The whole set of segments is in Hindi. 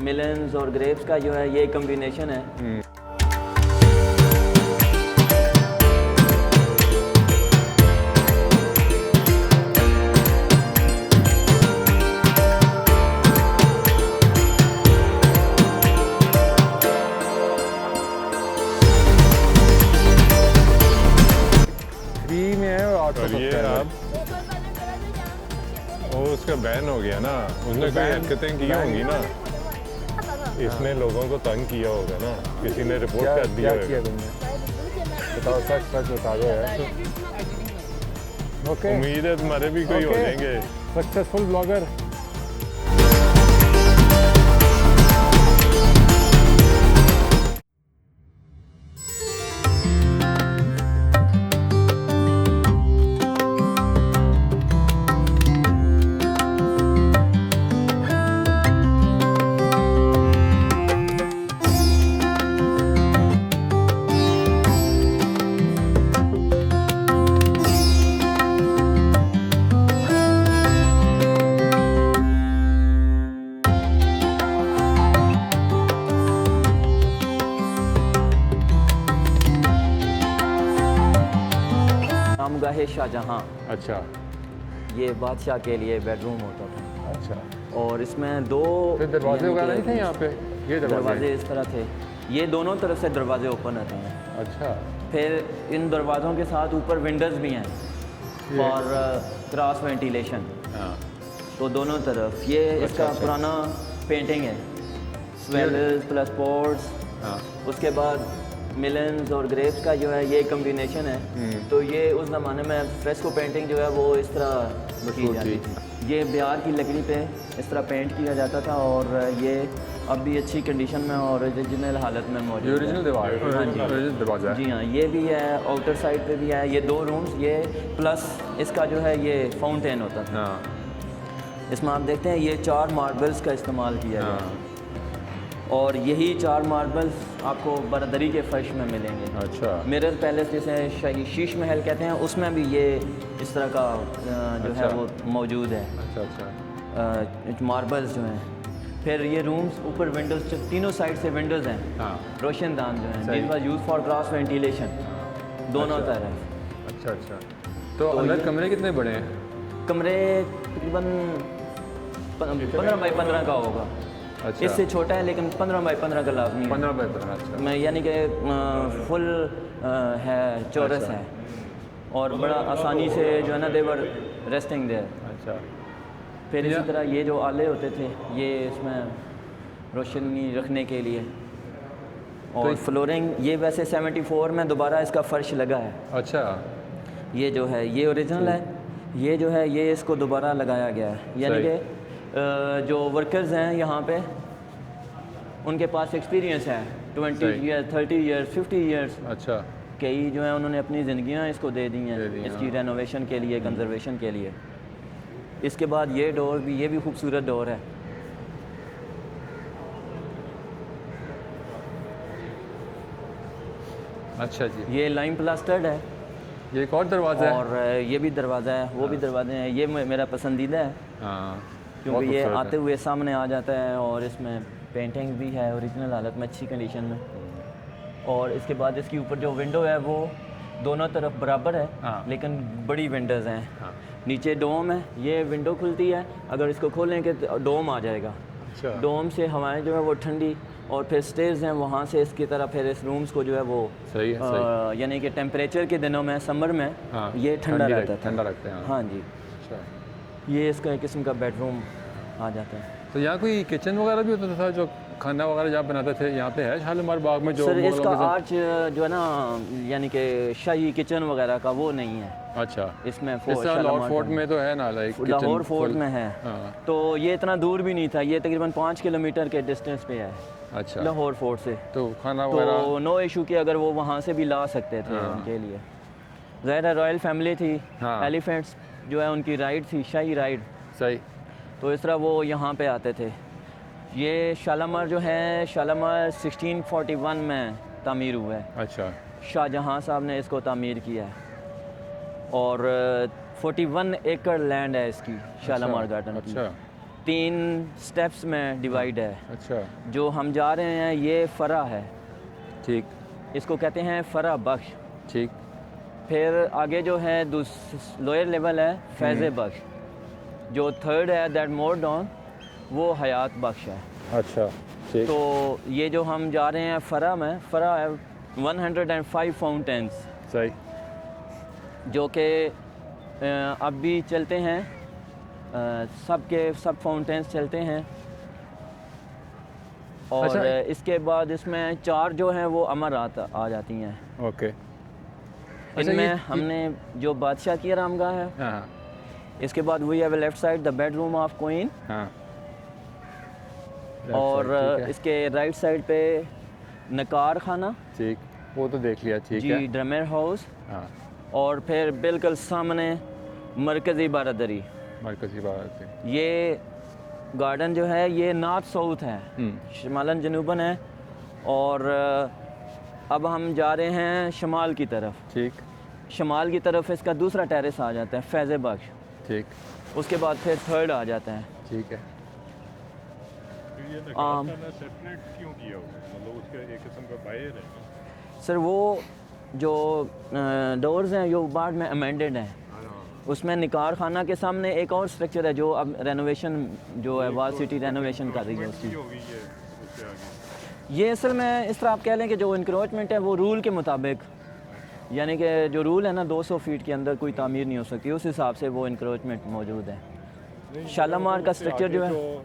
मिलन्स और ग्रेप्स का जो है ये कम्बिनेशन है। फ्री में है और 800 और ये आप वो उसका बैन हो गया ना, उसने कोई हरकतें की होंगी ना, इसने लोगों को तंग किया होगा ना, किसी ने रिपोर्ट कर दिया क्या किया होगा। तुमने? बताओ, सच सच बता दो यार। ओके, उम्मीद है तुम्हारे भी कोई हो Okay. जाएंगे। Successful blogger. नामगाहे शाहजहाँ, अच्छा ये बादशाह के लिए बेडरूम होता था। अच्छा। और इसमें दो फिर दरवाजे यानी वगैरह कि नहीं थे यहाँ पे? ये दरवाजे इस तरह थे, ये दोनों तरफ से दरवाजे ओपन रहते हैं। अच्छा। फिर इन दरवाज़ों के साथ ऊपर विंडोज़ भी हैं और क्रॉस वेंटिलेशन, हाँ तो दोनों तरफ। ये इसका अच्छा। पुराना पेंटिंग है, स्वेल्स प्लस पोर्ट्स। हाँ उसके बाद मिलन्स और ग्रेप्स का जो है ये कम्बिनेशन है। तो ये उस ज़माने में फ्रेस्को पेंटिंग जो है वो इस तरह की जाती थी। ये बिहार की लकड़ी पे इस तरह पेंट किया जाता था और ये अब भी अच्छी कंडीशन में और ओरिजिनल हालत में मौजूद ये है। ओरिजिनल दीवार, हाँ जी। ओरिजिनल दरवाजा है। जी हाँ, ये भी है, आउटर साइड पे भी है। ये दो रूम्स, ये प्लस इसका जो है ये फाउंटेन होता था। हाँ इसमें आप देखते हैं ये 4 मार्बल्स का इस्तेमाल किया गया है। हाँ। और यही 4 मार्बल्स आपको बरदरी के फर्श में मिलेंगे। अच्छा मिरर पैलेस जिसे शीश महल कहते हैं, उसमें भी ये इस तरह का जो है वो मौजूद है, अच्छा अच्छा। मार्बल्स जो हैं। फिर ये रूम्स ऊपर विंडोज़, तीनों साइड से विंडोज़ हैं, हाँ रोशनदान जो हैं, सही। This was use for cross ventilation दोनों अच्छा। तरफ। अच्छा अच्छा। तो अंदर ये- कमरे कितने बड़े हैं? कमरे तकरीबन 15 बाई 15 का होगा। अच्छा। इससे छोटा है लेकिन 15 बाई 15 का लाजमी है। 15 बाय 15। अच्छा। मैं यानी कि फुल है, चौरस अच्छा। है और बड़ा आसानी से जो है ना देवर रेस्टिंग देयर। अच्छा। फिर इसी तरह ये जो आले होते थे ये इसमें रोशनी रखने के लिए। और फ्लोरिंग ये वैसे 74 में दोबारा इसका फ़र्श लगा है। अच्छा। ये जो है ये ओरिजिनल है, ये जो है ये इसको दोबारा लगाया गया है। यानी सही। कि जो वर्कर्स हैं यहाँ पे उनके पास एक्सपीरियंस है 20 सही। Years, 30 years, 50 years. अच्छा। कई जो है उन्होंने अपनी ज़िंदगियाँ इसको दे दी हैं दे दी हैं, इसकी रेनोवेशन के लिए, कंजर्वेशन के लिए। इसके बाद ये डोर भी, ये भी खूबसूरत डोर है। अच्छा जी। ये लाइम प्लास्टर्ड है ये एक और दरवाजा है। और ये भी दरवाज़ा है, वो भी दरवाजे हैं। ये मेरा पसंदीदा है हाँ। क्योंकि ये खूबसूरत आते है। हुए सामने आ जाता है और इसमें पेंटिंग भी है ओरिजिनल हालत में, अच्छी कंडीशन में। और इसके बाद इसके ऊपर जो विंडो है वो दोनों तरफ बराबर है, हाँ। लेकिन बड़ी विंडोज़ हैं। हाँ। नीचे डोम है, ये विंडो खुलती है, अगर इसको खोलेंगे तो डोम आ जाएगा। अच्छा। डोम से हवाएं जो है वो ठंडी, और फिर स्टेयर्स हैं वहाँ से इसकी तरफ फिर इस रूम्स को जो है वो सही है, सही। यानी कि टेम्परेचर के दिनों में, समर में हाँ, ये ठंडा रहता था। ठंडा रखते हैं। हाँ जी। अच्छा। ये इसका एक किस्म का बेडरूम आ जाता है। तो यहाँ कोई किचन वगैरह भी होता था जो खाना वगैरह जहाँ बनाते थे? यहाँ पे है शालीमार बाग में जो सर मुगलों इसका के ज़माने- आर्च जो है ना, यानी कि शाही किचन वगैरह का वो नहीं है अच्छा। इसमें। इस तरह लाहौर शालीमार फोर्ट का- में तो है ना, लाइक लाहौर फोर्ट में है। हाँ। तो ये इतना दूर भी नहीं था, ये तकरीबन 5 किलोमीटर के डिस्टेंस पे है अच्छा। लाहौर फोर्ट से। तो खाना वगैरह तो नो इशू कि अगर वो वहाँ से भी ला सकते थे हाँ। उनके लिए। ज़ाहिर है रॉयल फैमिली थी, हाँ। एलिफेंट्स जो है उनकी राइड थी, शाही राइड। सही। तो इस तरह वो यहाँ पे आते थे। ये शालीमार जो है, शालीमार 1641 में तामीर हुआ है। अच्छा। शाहजहाँ साहब ने इसको तामीर किया है और 41 एकड़ लैंड है इसकी, शालीमार गार्डन की। अच्छा। 3 स्टेप्स में डिवाइड है। अच्छा जो हम जा रहे हैं ये फ़रा है, ठीक इसको कहते हैं फ़रा बख्श। ठीक फिर आगे जो है लोअर लेवल है फैज़ बख्श। जो थर्ड है दैट मोर डाउन वो हयात बख्श है। अच्छा ठीक तो ये जो हम जा रहे हैं फ़रा में, फ़रा है 105 फाउंटेन्स सही जो कि अब भी चलते हैं, सब फाउंटेन्स चलते हैं। और अच्छा। इसके बाद इसमें 4 जो हैं वो अमर आ जाती हैं। ओके इनमें हमने जो बादशाह की आरामगाह है, हाँ इसके बाद we have left side the bedroom of queen, हाँ और ठीक है। इसके राइट साइड पे नकार खाना, ठीक वो तो देख लिया ठीक जी है ड्रमर हाउस, हाँ और फिर बिल्कुल सामने मरकज़ी बारादरी। मरकज़ी बात है ये गार्डन जो है ये नॉर्थ साउथ है, शमालन जनूबन है। और अब हम जा रहे हैं शमाल की तरफ। ठीक शमाल की तरफ इसका दूसरा टेरेस आ जाता है फैज़ बख्श, ठीक उसके बाद फिर थर्ड आ जाता है। ठीक है फिर ये नकाब सेपरेट क्यों किया हुआ है? मतलब उसका एक किस्म का बाहर है। सर वो जो डोर्स हैं जो बाद में अमेंडेड हैं, उसमें निकार खाना के सामने एक और स्ट्रक्चर है जो अब रेनोवेशन जो है वाल सिटी रेनोवेशन कर रही है उसकी। होगी ये उससे आगे। ये असल में इस तरह आप कह लें कि जो इंक्रोचमेंट है वो रूल के मुताबिक, यानी कि जो रूल है ना 200 फीट के अंदर कोई तामीर नहीं हो सकती, उस हिसाब से वो इंक्रोचमेंट मौजूद है। शालामार का स्ट्रक्चर जो है वो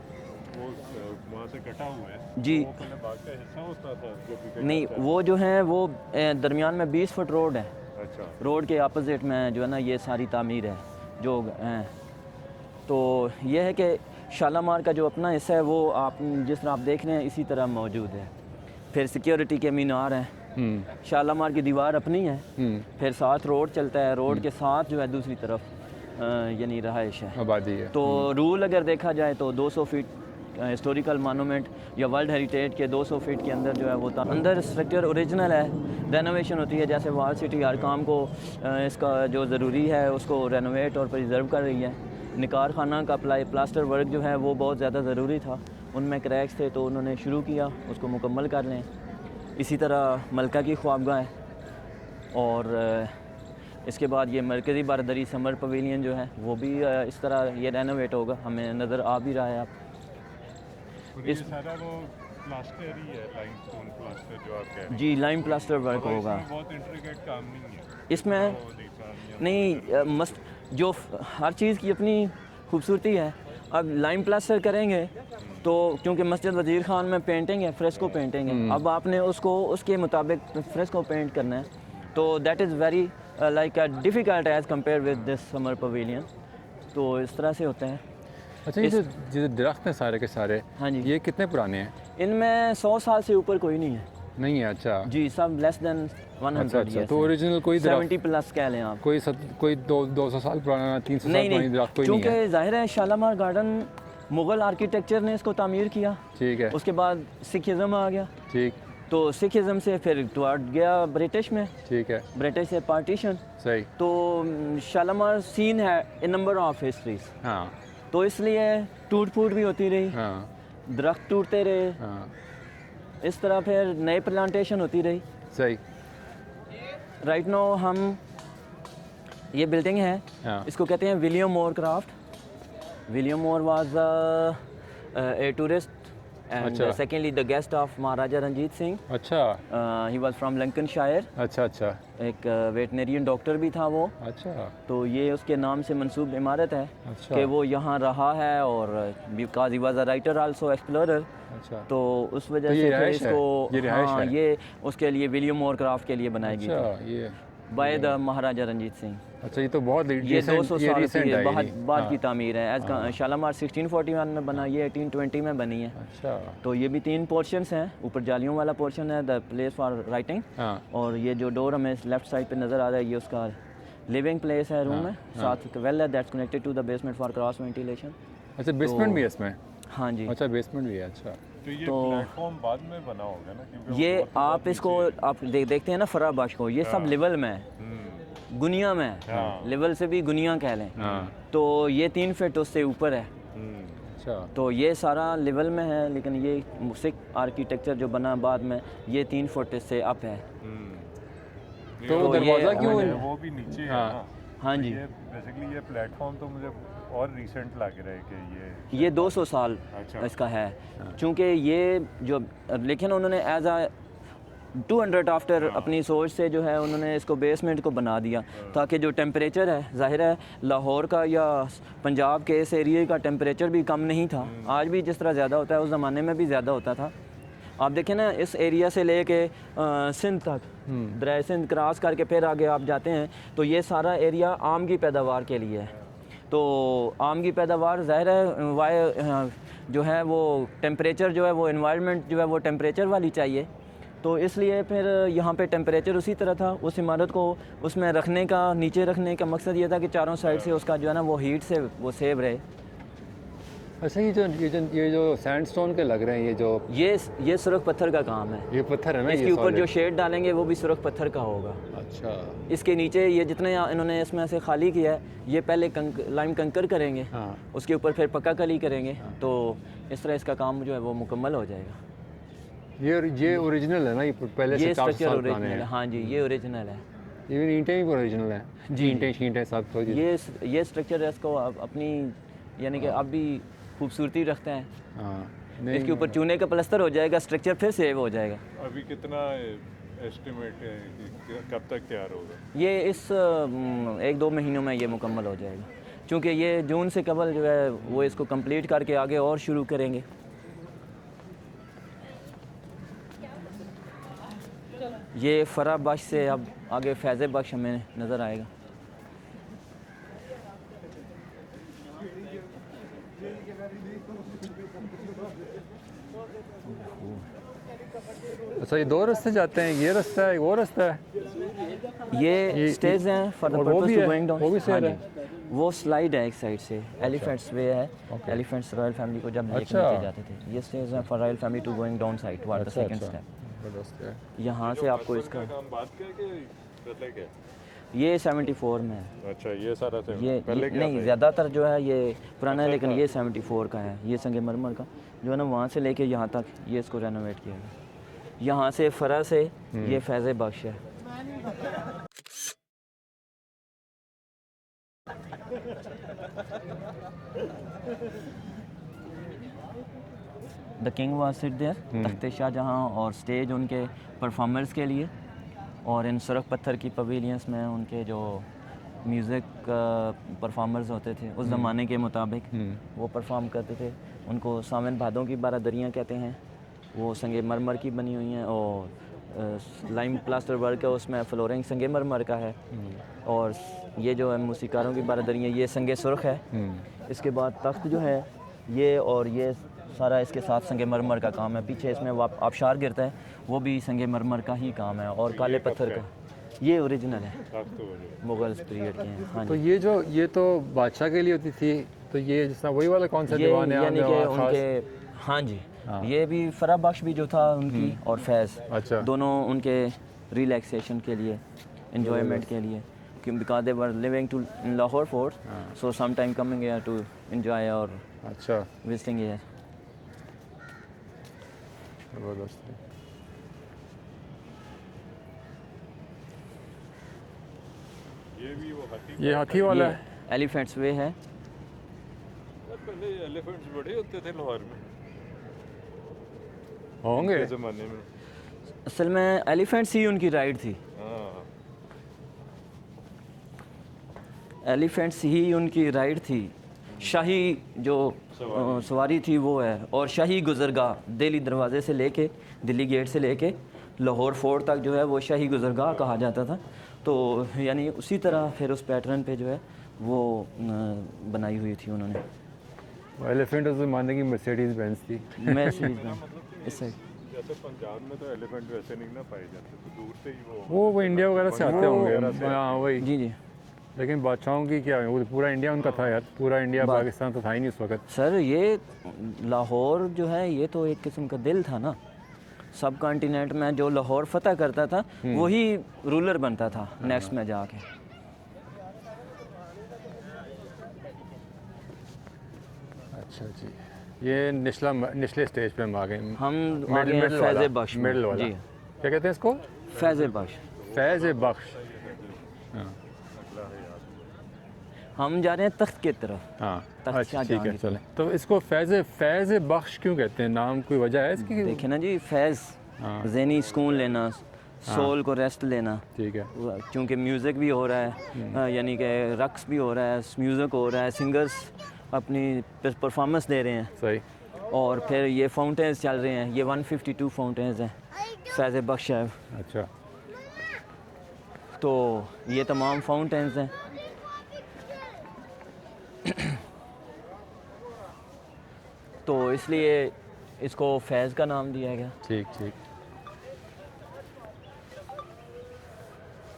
वहाँ से कटा हुआ है जी, वो पहले बाग का हिस्सा होता था जो कि नहीं वो जो है वो दरमियान में 20 फुट रोड है, अच्छा रोड के अपोजिट में जो है ना ये सारी तामीर है जो हैं। तो ये है कि शालामार का जो अपना हिस्सा है वो आप जिस तरह आप देख रहे हैं इसी तरह मौजूद है। फिर सिक्योरिटी के मीनार हैं, शालामार की दीवार अपनी है, फिर साथ रोड चलता है, रोड के साथ जो है दूसरी तरफ यानी रहाइश है, आबादी है। तो रूल अगर देखा जाए तो 200 फीट हिस्टोरिकल मानूमेंट या वर्ल्ड हेरिटेज के 200 फीट के अंदर जो है वो अंदर स्ट्रक्चर ओरिजिनल है, रेनोवेशन होती है। जैसे वाल सिटी हर काम को इसका जो ज़रूरी है उसको रेनोवेट और प्रिजर्व कर रही है। निकार खाना का प्लास्टर वर्क जो है वो बहुत ज़्यादा ज़रूरी था, उनमें क्रैक्स थे तो उन्होंने शुरू किया उसको मुकम्मल कर लें। इसी तरह मलका की ख्वाबगाह है, और इसके बाद ये मरकज़ी बारादरी समर पवेलियन जो है वो भी इस तरह ये रेनोवेट होगा, हमें नज़र आ भी रहा है। आप इस सारा वो प्लास्टर ही है, लाइमस्टोन प्लास्टर जो आप कह रहे हैं। जी लाइम प्लास्टर वर्क और होगा इसमें बहुत इंट्रिकेट काम नहीं है इसमें, वो निशानियाँ। नहीं मस्त जो हर चीज़ की अपनी खूबसूरती है। अब लाइम प्लास्टर करेंगे तो क्योंकि मस्जिद वज़ीर खान में पेंटिंग है, फ्रेस्को पेंटिंग है, अब आपने उसको उसके मुताबिक फ्रेस्को पेंट करना है, तो that is very like difficult as compare with this summer pavilion. तो इस तरह से होते हैं। अच्छा ये जो दरख्त हैं सारे के सारे, हाँ जी, ये कितने पुराने हैं? इनमें 100 साल से ऊपर कोई नहीं है नहीं है। अच्छा जी, सब लेस देन 100 अच्छा तो ओरिजिनल कोई दरख्त 70 प्लस कह लें आप। कोई 200 साल पुराना 300 साल नहीं पुरानी नहीं, दरख्त कोई नहीं है। क्योंकि ज़ाहिर है शालामार गार्डन मुग़ल आर्किटेक्चर ने इसको तामीर किया, ठीक है उसके बाद सिखिज़म आ गया, ठीक तो सिखिज़म से फिर टुवर्ड गया ब्रिटिश में, ठीक है ब्रिटिश से पार्टीशन। सही तो शालामार सीन है इन नंबर ऑफ हिस्ट्रीज, हाँ तो इसलिए टूट फूट भी होती रही, हाँ दरख्त टूटते रहे, हाँ इस तरह फिर नए प्लांटेशन होती रही। सही राइट नाउ हम ये बिल्डिंग है हाँ इसको कहते हैं William more craft. William more was a tourist and अच्छा। सेकेंडली द गेस्ट ऑफ महाराजा रंजीत सिंह। अच्छा ही वाज फ्रॉम लिंकनशायर, अच्छा अच्छा एक वेटनरियन डॉक्टर भी था वो, अच्छा तो ये उसके नाम से मंसूब इमारत है अच्छा कि वो यहाँ रहा है, और because he was a writer also explorer, अच्छा तो उस वजह तो ये से फिर रिहाइश है? इसको ये रिहाइश हाँ है? ये उसके लिए विलियम मोर क्राफ्ट के लिए बनाई गई अच्छा थी ये बाय द महाराजा रंजीत सिंह। अच्छा ये तो बहुत ये 200 साल recent की है बाद ये। बाद हाँ, की तामीर है। एज शालामार 1641 में बना, ये 1820 में बनी है। अच्छा तो ये भी 3 पोर्शंस हैं, ऊपर जालियों वाला पोर्शन है द प्लेस फॉर राइटिंग, हाँ और ये जो डोर हमें लेफ्ट साइड पे नज़र आ रहा है ये उसका लिविंग प्लेस है, रूम है, साथ वेल है that's connected to the basement for cross ventilation. अच्छा बेसमेंट भी है इसमें? हाँ जी, अच्छा बेसमेंट भी है अच्छा तो ये तो- प्लेटफॉर्म बाद में बना होगा ना, क्योंकि ये वो बहुत आप इसको आप देखते हैं ना फरा बाश को, ये सब लेवल में है, गुनिया में है, हाँ। लेवल से भी गुनिया कह लें, हाँ तो ये 3 फीट उससे ऊपर है। अच्छा। तो ये सारा लेवल में है, लेकिन ये सिख आर्किटेक्चर जो बना बाद में ये 3 फुट से अप है। तो तो दरवाज़ा ये- क्यों वो भी नीचे है हाँ। ना। हाँ जी, ये बेसिकली ये प्लेटफॉर्म तो मुझे और रिसेंट लग रहा है कि ये 200 साल अच्छा। इसका है, क्योंकि ये जो लेकिन उन्होंने एज आ 200 आफ्टर अपनी सोच से जो है उन्होंने इसको बेसमेंट को बना दिया, ताकि जो टेम्परेचर है, ज़ाहिर है लाहौर का या पंजाब के इस एरिए का टेम्परेचर भी कम नहीं था, आज भी जिस तरह ज़्यादा होता है उस ज़माने में भी ज़्यादा होता था। आप देखें ना, इस एरिया से लेके सिंध तक, दरिया सिंध क्रॉस करके फिर आगे आप जाते हैं तो ये सारा एरिया आम की पैदावार के लिए है। तो आम की पैदावार ज़ाहिर है जो है वो टेम्परेचर जो है वो एनवायरनमेंट जो है वो टेम्परेचर वाली चाहिए, तो इसलिए फिर यहाँ पे टेम्परेचर उसी तरह था। उस इमारत को उसमें रखने का, नीचे रखने का मकसद ये था कि चारों साइड से उसका जो है ना वो हीट से वो सेव रहे। अच्छा, ये जो सैंडस्टोन के लग रहे हैं, ये सुरख पत्थर का काम है। ये पत्थर है ना, इसके ये ऊपर जो solid? शेड डालेंगे वो भी सुरख पत्थर का होगा। अच्छा। इसके नीचे ये जितने इन्होंने इसमें से खाली किया है, ये पहले लाइम कंकर करेंगे, हाँ। उसके ऊपर फिर पक्का कली करेंगे, तो इस तरह इसका काम जो है वो मुकम्मल हो जाएगा। ये ओरिजिनल है ना, ये पहले से ये 400 स्ट्रक्चर साल ओरिजिनल पुराने है। हैं। हाँ जी, ये ओरिजिनल है। ये ईंटें भी ओरिजिनल है जी, ईंटें शींटें सब कुछ। ये स्ट्रक्चर इसको अपनी यानी कि अब भी खूबसूरती रखते हैं। हाँ। इसके ऊपर चूने का प्लस्तर हो जाएगा, स्ट्रक्चर फिर सेव हो जाएगा। अभी कितना एस्टिमेट है कि कब तक तैयार होगा? ये इस 1-2 महीनों में ये मुकम्मल हो जाएगा, क्योंकि ये जून से कबल जो है वो इसको कंप्लीट करके आगे और शुरू करेंगे। ये फरा बख्श से अब आगे फैज़ बख्श हमें नज़र आएगा। अच्छा, ये 2 रास्ते जाते हैं, ये रास्ता है, वो रास्ता है। ये स्टेज हैं फॉर द और वो पर्पस भी टू है, गोइंग डाउन। वो भी सैर है। वो स्लाइड है एक साइड से, एलिफेंट्स वे है। एलिफेंट्स रॉयल फैमिली को जब लेके अच्छा। नीचे जाते थे। ये स्टेज है for royal family to going down side toward the second step. यहाँ से आपको इसका काम बात करके पहले क्या? ये 74 में है। अच्छा, ये सारा से ये पहले क्या नहीं, था? ज़्यादातर जो है ये पुराना है, लेकिन ये 74 का है। ये संगमरमर का जो है ना, वहाँ से लेके यहाँ तक ये इसको रेनोवेट किया गया। यहाँ से फरा से ये फैज़ बख्श है। The king was sit there, तख्ते शाहजहाँ, और स्टेज उनके परफॉर्मर्स के लिए, और इन सुरख पत्थर की पवेलियंस में उनके जो म्यूज़िक परफॉर्मर्स होते थे उस ज़माने के मुताबिक वो परफॉर्म करते थे। उनको सावन भादों की बारादरियाँ कहते हैं। वो संगमरमर की बनी हुई हैं और लाइम प्लास्टर वर्क है, उसमें फ्लोरिंग संगमरमर का है। और ये जो है मूसीकारों की बारादरियाँ, ये संगे सुर्ख है। इसके बाद तख्त जो है ये, और ये सारा इसके साथ संगमरमर का काम है। पीछे इसमें आबशार गिरता है, वो भी संगमरमर का ही काम है, और काले पत्थर का। ये ओरिजिनल है, मुगल पीरियड के हैं। हाँ तो जी। ये तो बादशाह के लिए होती थी, तो ये जिस तरह वही वाला कौन सा ये दीवान है यानी कि आने वाला उनके, हाँ जी, ये भी फरा बख्श भी जो था उनकी, और फैज़, अच्छा। दोनों उनके रिलैक्सेशन के लिए, एंजॉयमेंट के लिए, because they were living to in Lahore fort, so some time coming here to enjoy और अच्छा, विजिटिंग हियर। ज़बरदस्त है। ये भी वो हाथी ये हाथी वाला है। एलिफेंट्स वे है। पहले एलिफेंट्स बड़े होते थे लाहौर में होंगे। के ज़माने में। असल में एलिफेंट्स ही उनकी राइड थी, हाँ, एलिफेंट्स ही उनकी राइड थी। शाही जो सवारी थी वो है, और शाही गुज़रगाह दिल्ली दरवाज़े से लेके, दिल्ली गेट से लेके लाहौर फोर्ट तक जो है वो शाही गुज़रगाह कहा जाता था। तो यानी उसी तरह फिर उस पैटर्न पे जो है वो बनाई हुई थी उन्होंने। एलिफेंट उस ज़माने की मर्सिडीज़ बेंज थी। मैं इस साइड जैसे पंजाब में तो एलिफेंट वैसे नहीं ना पाए जाते, तो दूर से ही वो इंडिया वगैरह से आते होंगे। हाँ वही। जी जी लेकिन बादशाहों की क्या है, वो पूरा इंडिया उनका था यार, पूरा इंडिया पाकिस्तान तो था ही नहीं उस वक्त। सर, ये लाहौर जो है ये तो एक किस्म का दिल था ना, सब कॉन्टिनेंट में जो लाहौर फतह करता था वही रूलर बनता था नेक्स्ट में जाके। अच्छा जी। ये निचले स्टेज पे हम आ गए। हम आ गए हैं फैज़ बख्श में। मिडल वाला जी क्या कहते हैं इसको? फैज़ बख्श। फैज़ बख्श। हम जा रहे हैं तख्त की तरफ। हाँ तख्त अच्छा ठीक शाहजहां है की चलें। तो इसको फैज़ बख्श क्यों कहते हैं? नाम कोई वजह है इसकी? देखिए ना जी, फैज़ हाँ। ज़हनी सुकून लेना, सोल को रेस्ट लेना। ठीक है। क्योंकि म्यूज़िक भी हो रहा है, यानी कि रक्स भी हो रहा है, म्यूज़िक हो रहा है, सिंगर्स अपनी परफॉर्मेंस दे रहे हैं, सही। और फिर ये फाउंटेन्स चल रहे हैं। ये 152 फाउंटेन्स हैं फैज़ बख्श साहब। अच्छा तो ये तमाम फाउंटेन्स हैं। तो इसलिए इसको फैज़ का नाम दिया गया। ठीक ठीक।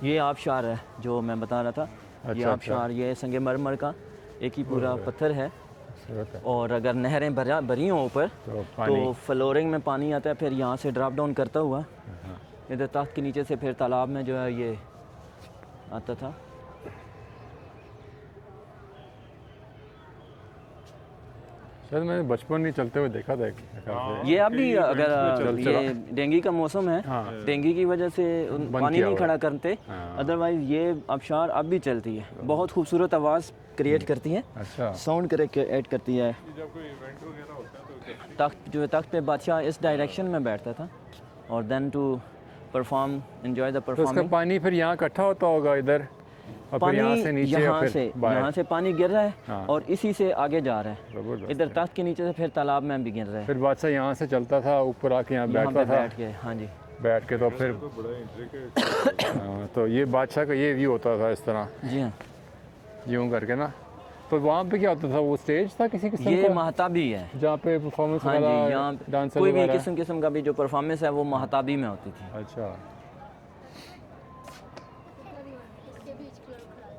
ये आबशार है जो मैं बता रहा था। ये अच्छा, आबशार, ये संगमरमर का एक ही पूरा पत्थर है। अच्छा। और अगर नहरें भरी हों ऊपर तो पानी तो फ्लोरिंग में पानी आता है, फिर यहाँ से ड्रॉप डाउन करता हुआ इधर तख्त के नीचे से फिर तालाब में जो है ये आता था। शायद मैंने बचपन में चलते हुए देखा था ये अभी अगर चल- ये डेंगू का मौसम है, हाँ। डेंगू की वजह से पानी किया नहीं हुआ खड़ा करते, हाँ। अदरवाइज़ ये आबशार अब भी चलती है। बहुत खूबसूरत आवाज़ क्रिएट करती है, अच्छा साउंड क्रिएट करती है। तख्त जो है, तख्त पे बादशाह इस डायरेक्शन में बैठता था और then to perform enjoy the तो उसका परफॉर्मिंग। पानी फिर यहाँ इकट्ठा होता होगा इधर और फिर पानी यहाँ से नीचे या फिर बाहर? यहाँ से पानी गिर रहा है हाँ। और इसी से आगे जा रहा है। ज़बरदस्त इधर है। तख्त के नीचे से फिर तालाब में भी गिर रहा है। फिर बादशाह यहाँ से चलता था ऊपर आके यहाँ यहाँ पे बैठता था, बैठ के, हाँ जी। बैठ के तो फिर हाँ, तो ये बादशाह का ये व्यू होता था इस तरह जी हाँ, यूँ करके ना। तो वहाँ पे क्या होता था? वो स्टेज था किसी किस्म ये का महताबी है। जहाँ पे परफॉर्मेंस हाँ जी, वगैरह यहाँ डांसर कोई भी वगैरह? किस्म का भी जो परफॉर्मेंस है वो महताबी में होती थी। अच्छा।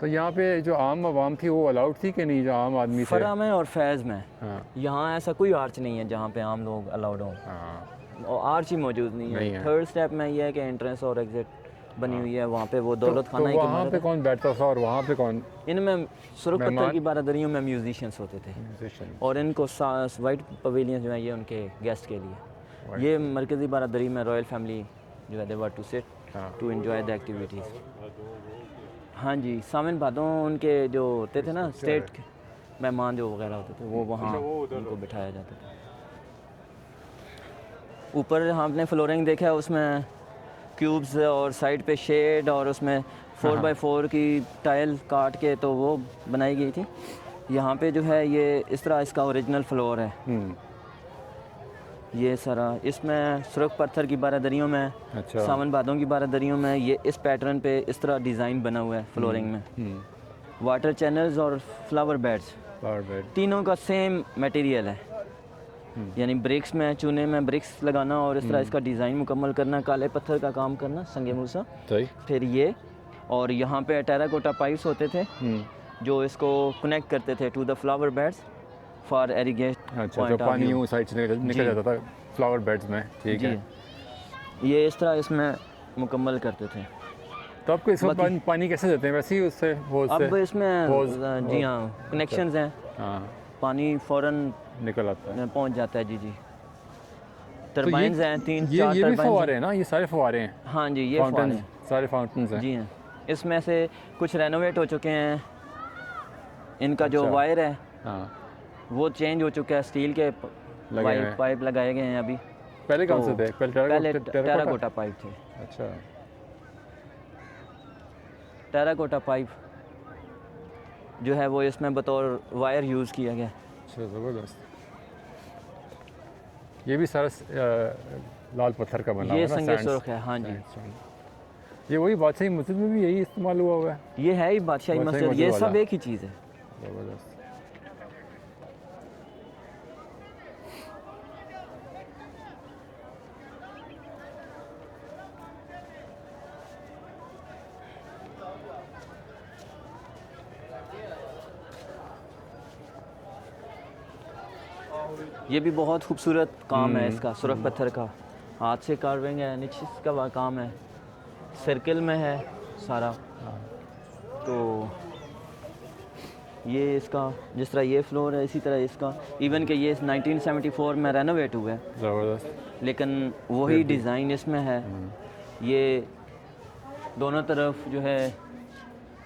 तो यहाँ पे जो आम आवाम थी वो अलाउड थी कि नहीं, जो आम आदमी थे? फरा में और फैज़ में हाँ यहाँ ऐसा कोई आर्च नहीं है जहाँ पे आम लोग अलाउड हों, हाँ और आर्च ही मौजूद नहीं नहीं है। है। थर्ड स्टेप में ये है कि एंट्रेंस और एग्जिट बनी हुई है। वहाँ पे वो दौलत तो खाना ही वहाँ पे कौन बैठता था और वहाँ पे कौन? इनमें सुरख पत्थर मेहमान? की बारादरियों में म्यूजिशियंस होते थे, म्यूजिशियन। और इनको वाइट पवेलियन जो है ये उनके गेस्ट के लिए। ये मरकज़ी बारादरी में रॉयल फैमिली जो है दे वर टू सिट हाँ। To enjoy the activities. हाँ जी, सावन भादों उनके जो होते थे ना स्टेट के मेहमान जो वगैरह होते थे वो वहाँ उनको बिठाया जाता था। ऊपर हमने फ्लोरिंग देखा है, उसमें क्यूब्स और साइड पे शेड और उसमें 4x4 की टाइल काट के तो वो बनाई गई थी। यहाँ पे जो है ये इस तरह इसका ओरिजिनल फ्लोर है। ये सारा इसमें सुरख पत्थर की बारादरियों में, अच्छा। सावन भादों की बारादरियों में ये इस पैटर्न पे इस तरह डिज़ाइन बना हुआ है फ्लोरिंग में। वाटर चैनल्स और फ्लावर बेड्स फ्लावर बेड। तीनों का सेम मटेरियल है, यानी ब्रिक्स में, चूने में ब्रिक्स लगाना और इस तरह इसका डिज़ाइन मुकम्मल करना, काले पत्थर का काम करना, संगे मूसा। सही। फिर ये, और यहाँ पे टेराकोटा पाइप्स होते थे जो इसको कनेक्ट करते थे to the flower beds for irrigate. अच्छा, तो पानी यूँ साइड से निकल जाता था फ्लावर बेड्स में। ठीक है। ये इस तरह इसमें मुकम्मल करते थे। तो आपको इसमें पानी कैसे देते हैं? वैसे ही उससे होज से? अब इसमें होज- जी हाँ कनेक्शंस हैं, हाँ पानी फ़ौरन निकल आता है। पहुंच जाता है। जी जी, तो टरबाइंस हैं, 3-4 ये भी टरबाइंस। फव्वारे हैं ना? ये सारे फव्वारे हैं? हाँ जी, ये फव्वारे फाउंटेन, हैं। सारे फाउंटेन्स हैं। जी हैं, इसमें से कुछ रेनोवेट हो चुके हैं। इनका जो अच्छा। वायर है हाँ वो चेंज हो चुका है, स्टील के लगे हुए हैं। पाइप लगाए गए हैं अभी। पहले कौन से तो थे? पहले टेराकोटा? टेराकोटा पाइप थे। अच्छा। टेराकोटा पाइप जो है वो इसमें बतौर वायर यूज़ किया गया। अच्छा, ज़बरदस्त। ये भी सारा लाल पत्थर का बना हुआ ये है ना? संगे सैंड्स। सुर्ख है। हाँ जी, ये वही बादशाही मस्जिद में भी यही इस्तेमाल हुआ हुआ है? ये है ही बादशाही बादशाही मस्जिद, ये मस्जिद सब वाला। एक ही चीज़ है। ज़बरदस्त। ये भी बहुत खूबसूरत काम है इसका, सुरख पत्थर का हाथ से कार्विंग है, नीचे का काम है, सर्किल में है सारा। तो ये इसका जिस तरह ये फ्लोर है इसी तरह इसका, इवन कि ये 1974 में रेनोवेट हुआ है, ज़बरदस्त। लेकिन वही डिज़ाइन इसमें है। ये दोनों तरफ जो है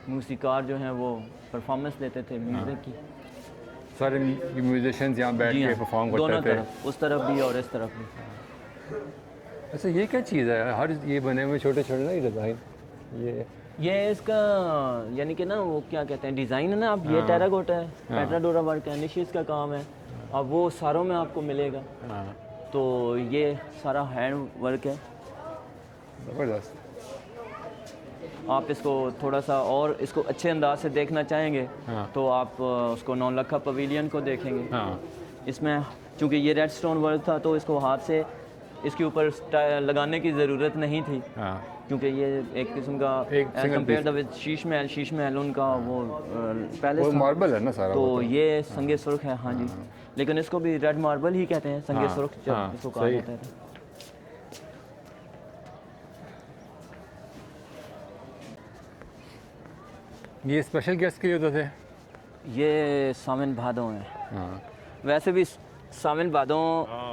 मूसीकार जो हैं वो परफॉर्मेंस देते थे म्यूज़िक की। सारे म्यूजिशियंस यहाँ बैठ जी के हाँ, परफॉर्म दोनों करते थे। तरफ, उस तरफ भी और इस तरफ भी। अच्छा ये क्या चीज़ है, हर ये बने हुए छोटे छोटे ना ये डिज़ाइन, ये इसका यानी कि ना वो क्या कहते हैं डिज़ाइन है ना, अब ये टेराकोटा है, पेट्राडोरा वर्क है, निशिस का काम है, अब वो सारों में आपको मिलेगा। हाँ तो ये सारा हैंड वर्क है। ज़बरदस्त। आप इसको थोड़ा सा और इसको अच्छे अंदाज से देखना चाहेंगे तो आप उसको नौलखा पवेलियन को देखेंगे। हाँ इसमें चूँकि ये रेड स्टोन वर्क था तो इसको हाथ से इसके ऊपर लगाने की ज़रूरत नहीं थी, हाँ क्योंकि ये एक किस्म का एक single compare with Sheesh Mahal उनका वो पैलेस वो था। मार्बल है ना सारा तो वो ये संगे सुर्ख है। हाँ जी, लेकिन इसको भी रेड मार्बल ही कहते हैं, संगे हाँ, सुर्ख हाँ, जब इसको कहा सही। जाता है। ये स्पेशल गेस्ट के होते थे। ये सावन भादों है। हाँ वैसे भी सावन भादों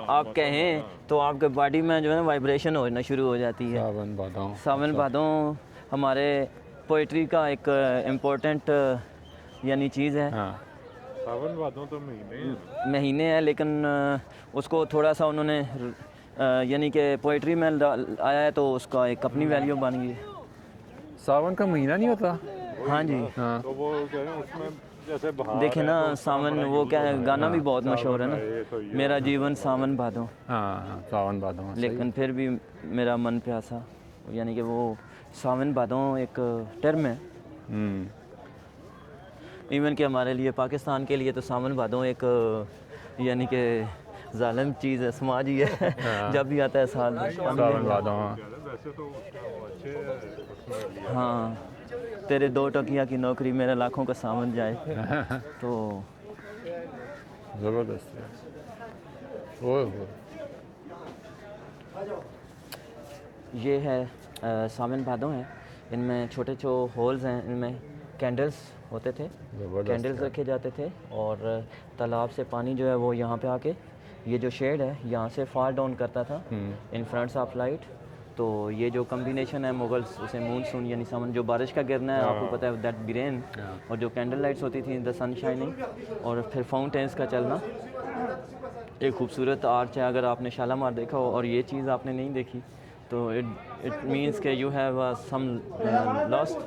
आप कहें तो आपके बॉडी में जो है वाइब्रेशन होना शुरू हो जाती है। सावन बादाम। सावन भादों हमारे पोइट्री का एक इम्पोर्टेंट यानी चीज़ है। हाँ सावन भादों तो महीने है, लेकिन उसको थोड़ा सा उन्होंने यानी कि पोइट्री में आया है तो उसका एक अपनी वैल्यू बन गई। सावन का महीना नहीं होता। हाँ जी, हाँ तो वो क्या है उसमें जैसे बहार देखे है, ना तो सावन वो क्या है, गाना भी बहुत मशहूर है ये तो ना, मेरा जीवन सावन भादों, हाँ सावन बादाम। लेकिन फिर भी मेरा मन प्यासा, यानी कि वो सावन भादों एक टर्म है। इवन कि हमारे लिए पाकिस्तान के लिए तो सावन भादों एक यानी कि जालिम चीज़ है, समाज ही है। जब भी आता है साल में सावन बादाम। वैसे तो अच्छे हाँ, तेरे 2 टकिया की नौकरी मेरे लाखों का सावन जाए। तो ज़बरदस्त है। ओह ये है सावन भादों है। इनमें छोटे जो होल्स हैं इनमें कैंडल्स होते थे, कैंडल्स रखे जाते थे, और तालाब से पानी जो है वो यहाँ पे आके ये जो शेड है यहाँ से फार डाउन करता था इन फ्रंट्स ऑफ लाइट। तो ये जो कम्बिनेशन है मुगल्स उसे मूनसून यानी सावन, जो बारिश का गिरना है आपको पता है, दैट बिरेन, और जो कैंडल लाइट्स होती थी द सन शाइनिंग, और फिर फाउंटेन्स का चलना। एक खूबसूरत आर्च है, अगर आपने शालामार देखा हो और ये चीज़ आपने नहीं देखी तो इट मीन्स के you have some lost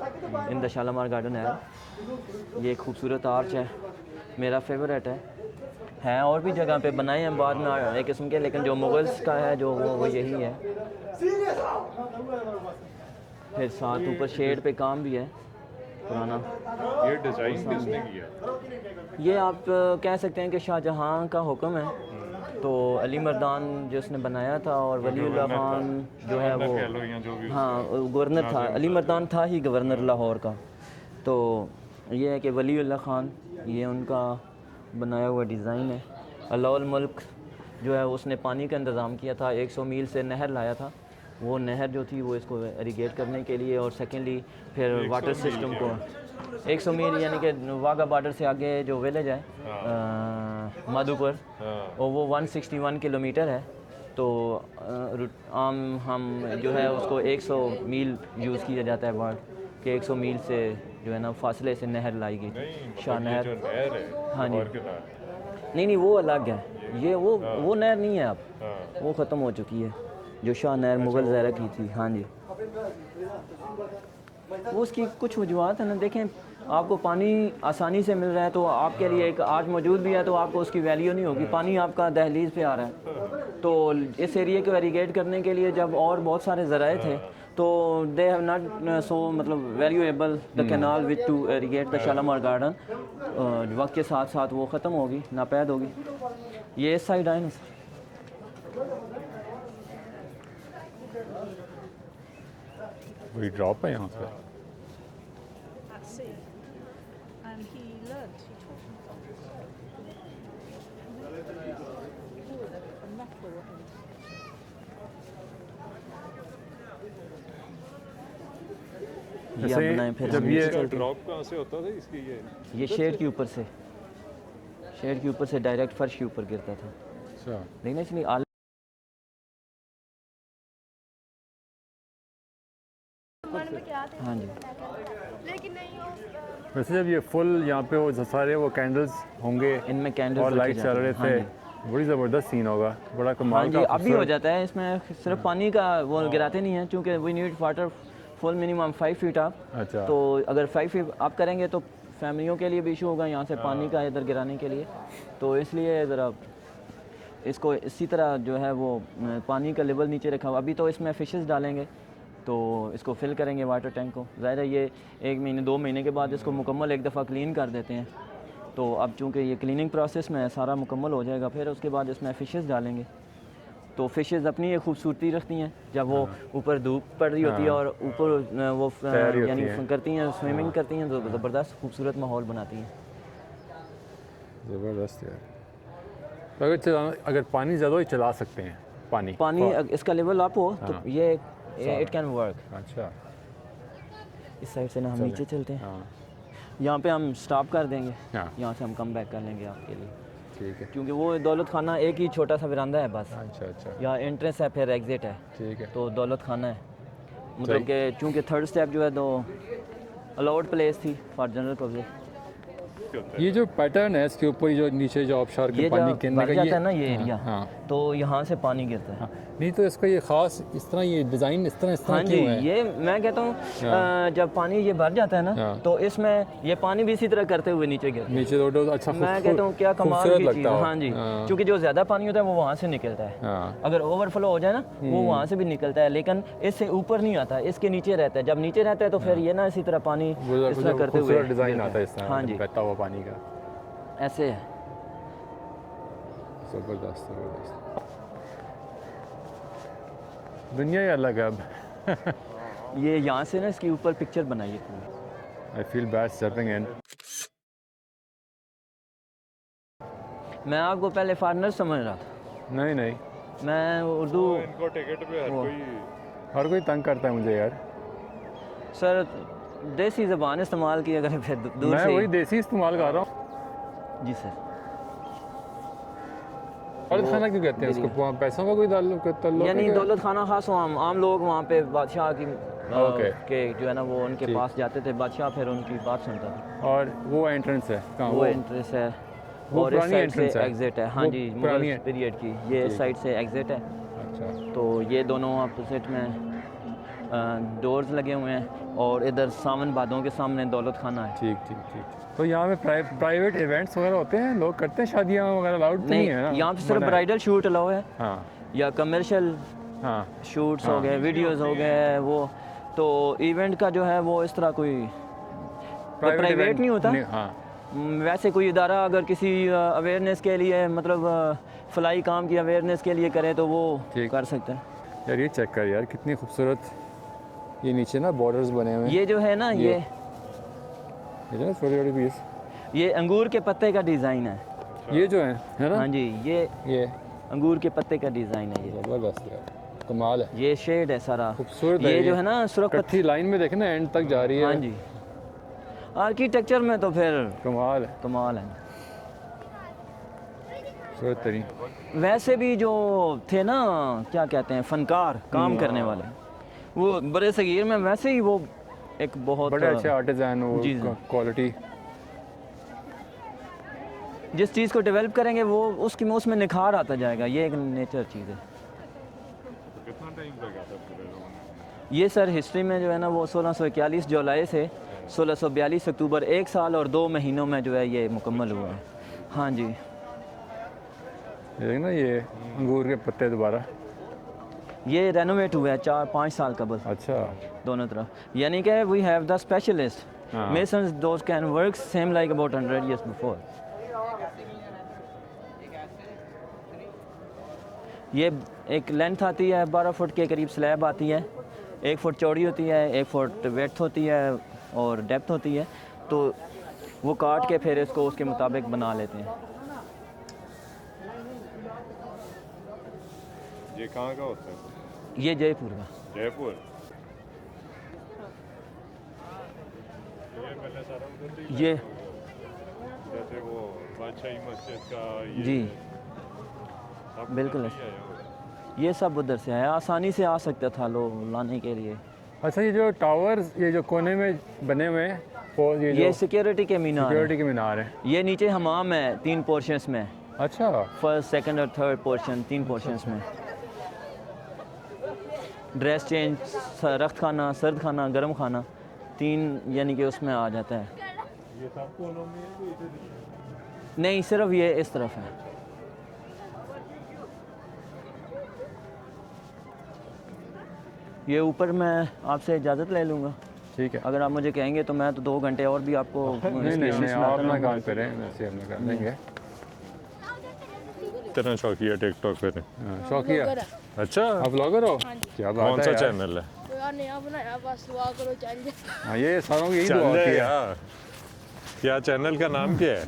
in the Shalimar garden है। ये एक खूबसूरत आर्च है, मेरा फेवरेट है और भी जगह पे बनाए हैं बाद में एक किस्म के, लेकिन जो मुगल्स का है जो वो यही है। फिर साथ ऊपर शेड पे काम भी है पुराना। ये डिज़ाइन किसने किया? ये आप कह सकते हैं कि शाहजहां का हुक्म है, तो अली मर्दान जो उसने बनाया था, और वलीउल्लाह खान जो है वो, कह लो या जो भी हाँ गवर्नर था, अली मर्दान था ही गवर्नर लाहौर का। तो ये है कि वलीउल्लाह खान ये उनका बनाया हुआ डिज़ाइन है। अलाउल मुल्क जो है उसने पानी का इंतज़ाम किया था, 100 मील से नहर लाया था, वो नहर जो थी वो इसको इरीगेट करने के लिए, और सेकेंडली फिर वाटर सिस्टम को 100 मील यानी कि वाघा बॉर्डर से आगे जो विलेज है माधोपुर, और वो 161 किलोमीटर है। तो आम हम जो है उसको 100 मील यूज़ किया जाता है वर्ड कि 100 मील से जो है ना फासले से नहर लाई गई, शाह नहर। जो नहर है हाँ जी, और क्या है? नहीं वो अलग है, ये वो नहर नहीं है अब, वो ख़त्म हो चुकी है, जो शाह नहर मुग़ल ज़रा की थी। हाँ जी, वो उसकी कुछ वजूहत है ना, देखें आपको पानी आसानी से मिल रहा है तो आपके लिए एक आज मौजूद भी है तो आपको उसकी वैल्यू नहीं होगी। पानी आपका दहलीज पे आ रहा है, तो इस एरिया को इरीगेट करने के लिए जब और बहुत सारे ज़राए थे तो दे हैव नॉट सो मतलब valuable the canal which to irrigate the Shalimar garden. वक्त के साथ साथ वो ख़त्म होगी, नापैद होगी। ये इस साइड आए ना, वही ड्रॉप है यहाँ पे। at sea, and he learnt, he taught himself wood and metal and ये आप बनाएं फिर जब हम ये नीचे चलते हैं। ड्रॉप कहाँ से होता था इसकी ये शेड के ऊपर से, शेड के ऊपर से डायरेक्ट फर्श के ऊपर गिरता था, अच्छा लेकिन इसलिए हाँ जी। लेकिन नहीं हो वैसे जब ये फुल यहाँ पे वो सारे वो कैंडल्स होंगे इनमें कैंडल्स और लाइट चल रहे थे, बड़ी ज़बरदस्त सीन होगा, बड़ा हाँ कमाल जी। का अभी हो जाता है इसमें, सिर्फ पानी का वो गिराते नहीं हैं, क्योंकि we need water full minimum 5 feet up. अच्छा तो अगर 5 फीट अप करेंगे तो फैमिलियों के लिए भी इशू होगा यहाँ से पानी का इधर गिराने के लिए, तो इसलिए ज़रा इसको इसी तरह जो है वो पानी का लेवल नीचे रखा हुआ। अभी तो इसमें फिशेस डालेंगे तो इसको फिल करेंगे वाटर टैंक को, ज़ाहिर है ये 1 महीने 2 महीने के बाद इसको मुकम्मल एक दफ़ा क्लीन कर देते हैं। तो अब चूँकि ये क्लीनिंग प्रोसेस में सारा मुकम्मल हो जाएगा, फिर उसके बाद इसमें फ़िशेस डालेंगे। तो फ़िशेस अपनी एक खूबसूरती रखती हैं जब वो ऊपर धूप पड़ रही होती है और ऊपर वो यानी करती हैं, स्विमिंग करती हैं, तो ज़बरदस्त खूबसूरत माहौल बनाती हैं। ज़बरदस्त यार। तो अगर पानी ज़्यादा ही चला सकते हैं, पानी इसका लेवल अप हो तो ये इट कैन वर्क। अच्छा इस साइड से ना हम नीचे चलते हैं, हाँ यहाँ पे हम स्टॉप कर देंगे, हाँ यहाँ से हम कम बैक कर लेंगे आपके लिए, ठीक है। क्योंकि वो दौलत खाना एक ही छोटा सा वरांदा है बस, अच्छा अच्छा यहाँ एंट्रेंस है फिर एग्ज़िट है, ठीक है। तो दौलत खाना है। मतलब कि चूँकि थर्ड स्टेप जो है तो अलाउड प्लेस थी फॉर जनरल पब्लिक। ये जो पैटर्न है इसके ऊपर जो नीचे जो ऑफशोर के ये पानी जब गिरने भर का जाता है ना ये एरिया, हाँ तो यहाँ से पानी गिरता है। हाँ। नहीं तो इसका ये खास इस तरह ये डिज़ाइन इस तरह हाँ जी, क्यों है? ये मैं कहता हूँ जब पानी ये भर जाता है ना हाँ। तो इसमें ये पानी भी इसी तरह करते हुए नीचे गिरता है। नीचे रोड अच्छा मैं कहता हूँ क्या कमाल खूबसूरत की चीज़ लगता है। हो। हाँ जी, हाँ। क्योंकि जो ज़्यादा पानी होता है वो वहाँ से निकलता है, हाँ अगर ओवरफ्लो हो जाए ना वो वहाँ से भी निकलता है, लेकिन इससे ऊपर नहीं आता, इसके नीचे रहता है। जब नीचे रहता है तो फिर ये ना इसी तरह पानी इस तरह करते हुए डिज़ाइन आता है इस तरह हाँ जी बहता हुआ पानी का, ऐसे है। ज़बरदस्त ज़बरदस्त। दुनिया ही अलग है अब। ये यहाँ से ना इसके ऊपर पिक्चर बनाई है पूरी। आई फील बैड स्टेपिंग इन। मैं आपको पहले फॉरनर समझ रहा था, नहीं नहीं, मैं उर्दू इनको टिकट पे हर कोई तंग करता है मुझे यार। सर देसी ज़बान इस्तेमाल की अगर फिर दूर मैं से वही देसी इस्तेमाल कर रहा हूँ। जी सर। दौलत खाना क्यों कहते हैं उसको? वहाँ पैसों का कोई ताल्लुक यानी है? दौलत खाना खास आम लोग वहाँ पे बादशाह की ओके। के जो है ना वो उनके पास जाते थे, बादशाह फिर उनकी बात सुनता था। और वो एंट्रेंस है कहाँ? वो एंट्रेंस है वो और इस पुरानी साइड से entrance है? एग्जिट है। हाँ वो जी, पुरानी मुगल है? पीरियड की ये इस साइड से एग्जिट है। अच्छा तो ये दोनों अपोजिट में डोर्स लगे हुए हैं और इधर सावन बादों के सामने दौलत खाना है। ठीक ठीक ठीक। तो यहाँ पे प्राइवेट इवेंट्स वगैरह होते हैं, लोग करते हैं शादियाँ वगैरह, अलाउड तो नहीं है ना? यहाँ पे सिर्फ मना है? ब्राइडल शूट अलाउ है हाँ या कमर्शियल हाँ शूट्स हो गए, वीडियोस हो गए वो। तो इवेंट का जो है वो इस तरह कोई प्राइवेट event नहीं होता। हाँ वैसे कोई इदारा अगर किसी अवेयरनेस के लिए मतलब फलाई काम की अवेयरनेस के लिए करे तो वो ठीक। कर सकते हैं। यार ये चेक कर यार, कितनी खूबसूरत ये नीचे ना बॉर्डर्स बने हुए हैं। ये जो है ना ये जो ना छोटे छोटे पीस, ये अंगूर के पत्ते का डिज़ाइन है। ये जो है ना? हाँ जी, ये अंगूर के पत्ते का डिज़ाइन है। ये ज़बरदस्त यार, कमाल है, ये शेड है सारा खूबसूरत ये जो है ना सुरख पत्ती। कच्ची लाइन में देखे ना एंड तक जा रही है। हाँ जी, आर्किटेक्चर में तो फिर कमाल है, कमाल है। खूबसूरत तरी। वैसे भी जो थे ना क्या कहते हैं फनकार काम करने वाले, वो बड़े सगीर में वैसे ही वो एक बहुत बड़े अच्छे आर्टिज़ान हो, जी, जी। क्वालिटी। जिस चीज़ को डेवलप करेंगे वो उसमें निखार आता जाएगा। ये एक नेचर चीज़ है। कितना टाइम लगा था पूरे? ये सर हिस्ट्री में जो है ना वो 1641 जुलाई से 1642 अक्टूबर, 1 साल और 2 महीनों में जो है ये मुकम्मल हुआ है। हाँ जी, देख ना ये अंगूर के पत्ते दोबारा। ये रेनोवेट हुआ है 4-5 साल कबल अच्छा दोनों तरफ। यानी कि वी हैव द स्पेशलिस्ट हाँ। Masons those can work same like about 100 years before. ये एक लेंथ आती है 12 फुट के करीब स्लैब आती है, 1 फुट चौड़ी होती है, 1 फुट वेड्थ होती है और डेप्थ होती है। तो वो काट के फिर इसको उसके मुताबिक बना लेते हैं। ये कहाँ का होता है? ये जयपुर का। जयपुर। पहले सारा उधर से ही ये जैसे वो बादशाही मस्जिद का ये जी सब बिल्कुल उधर से ही आया होगा। ये सब उधर से आया, आसानी से आ सकता था लोग लाने के लिए। अच्छा ये जो टावर्स ये जो कोने में बने हुए हैं वो ये ये जो सिक्योरिटी के मीनार सिक्योरिटी है। के मीनार है। ये नीचे हमाम है 3 पोर्शंस में, अच्छा फर्स्ट सेकंड और थर्ड पोर्शन 3 पोर्शंस में। ड्रेस चेंज, रख्त खाना, सर्द खाना, गर्म खाना 3 यानी कि उसमें आ जाता है। ये सब कोनों में है कि इधर ही है? नहीं सिर्फ ये इस तरफ है। ये ऊपर मैं आपसे इजाज़त ले लूँगा, ठीक है। अगर आप मुझे कहेंगे तो मैं तो 2 घंटे और भी आपको नहीं नहीं नहीं आप अपना काम करें, वैसे अपना कर देंगे। इतना शौकिया टिकटॉक पे थे। हाँ, शौकिया अच्छा आप ब्लॉगर हो? क्या बात कौन है सा यार। चैनल है? यार नया बनाया बस दुआ करो चल जाए। हाँ ये सारों की यही चल दुआ होती जाए है। यार। क्या चैनल का नाम क्या है?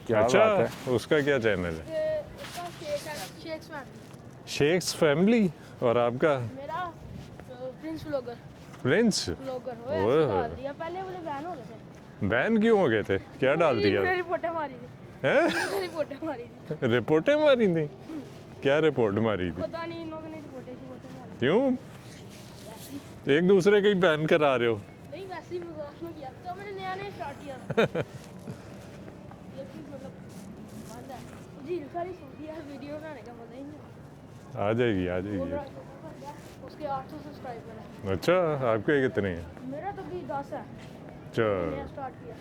क्या अच्छा बात है। उसका क्या चैनल है? ये इसका शेक्स मैन शेख्स फैमिली। और आपका मेरा प्रिंस व्लॉगर प्रिंस व्लॉगर ओए। वो डाल दिया पहले बोले बैन हो गए थे। बैन क्यों हो गए थे? क्या डाल दिया? मेरी रिपोर्टें मारी थी हैं? मेरी रिपोर्टें मारी थी रिपोर्टें मारी थी? क्या रिपोर्ट मारी थी? पता नहीं इन लोगों ने रिपोर्टें मारी क्यों? एक दूसरे के ही बैन करा रहे हो? नहीं वैसे ही मजाक में किया तो मैंने नया नया स्टार्ट किया ये चीज़ मतलब बात है जी सारी सूखी है वीडियो बनाने का मजा ही नहीं आ जाएगी आ वो जाएगी। उसके 800 सब्सक्राइबर हैं अच्छा आपके कितने हैं? मेरा तो भी 10 है अच्छा नया स्टार्ट किया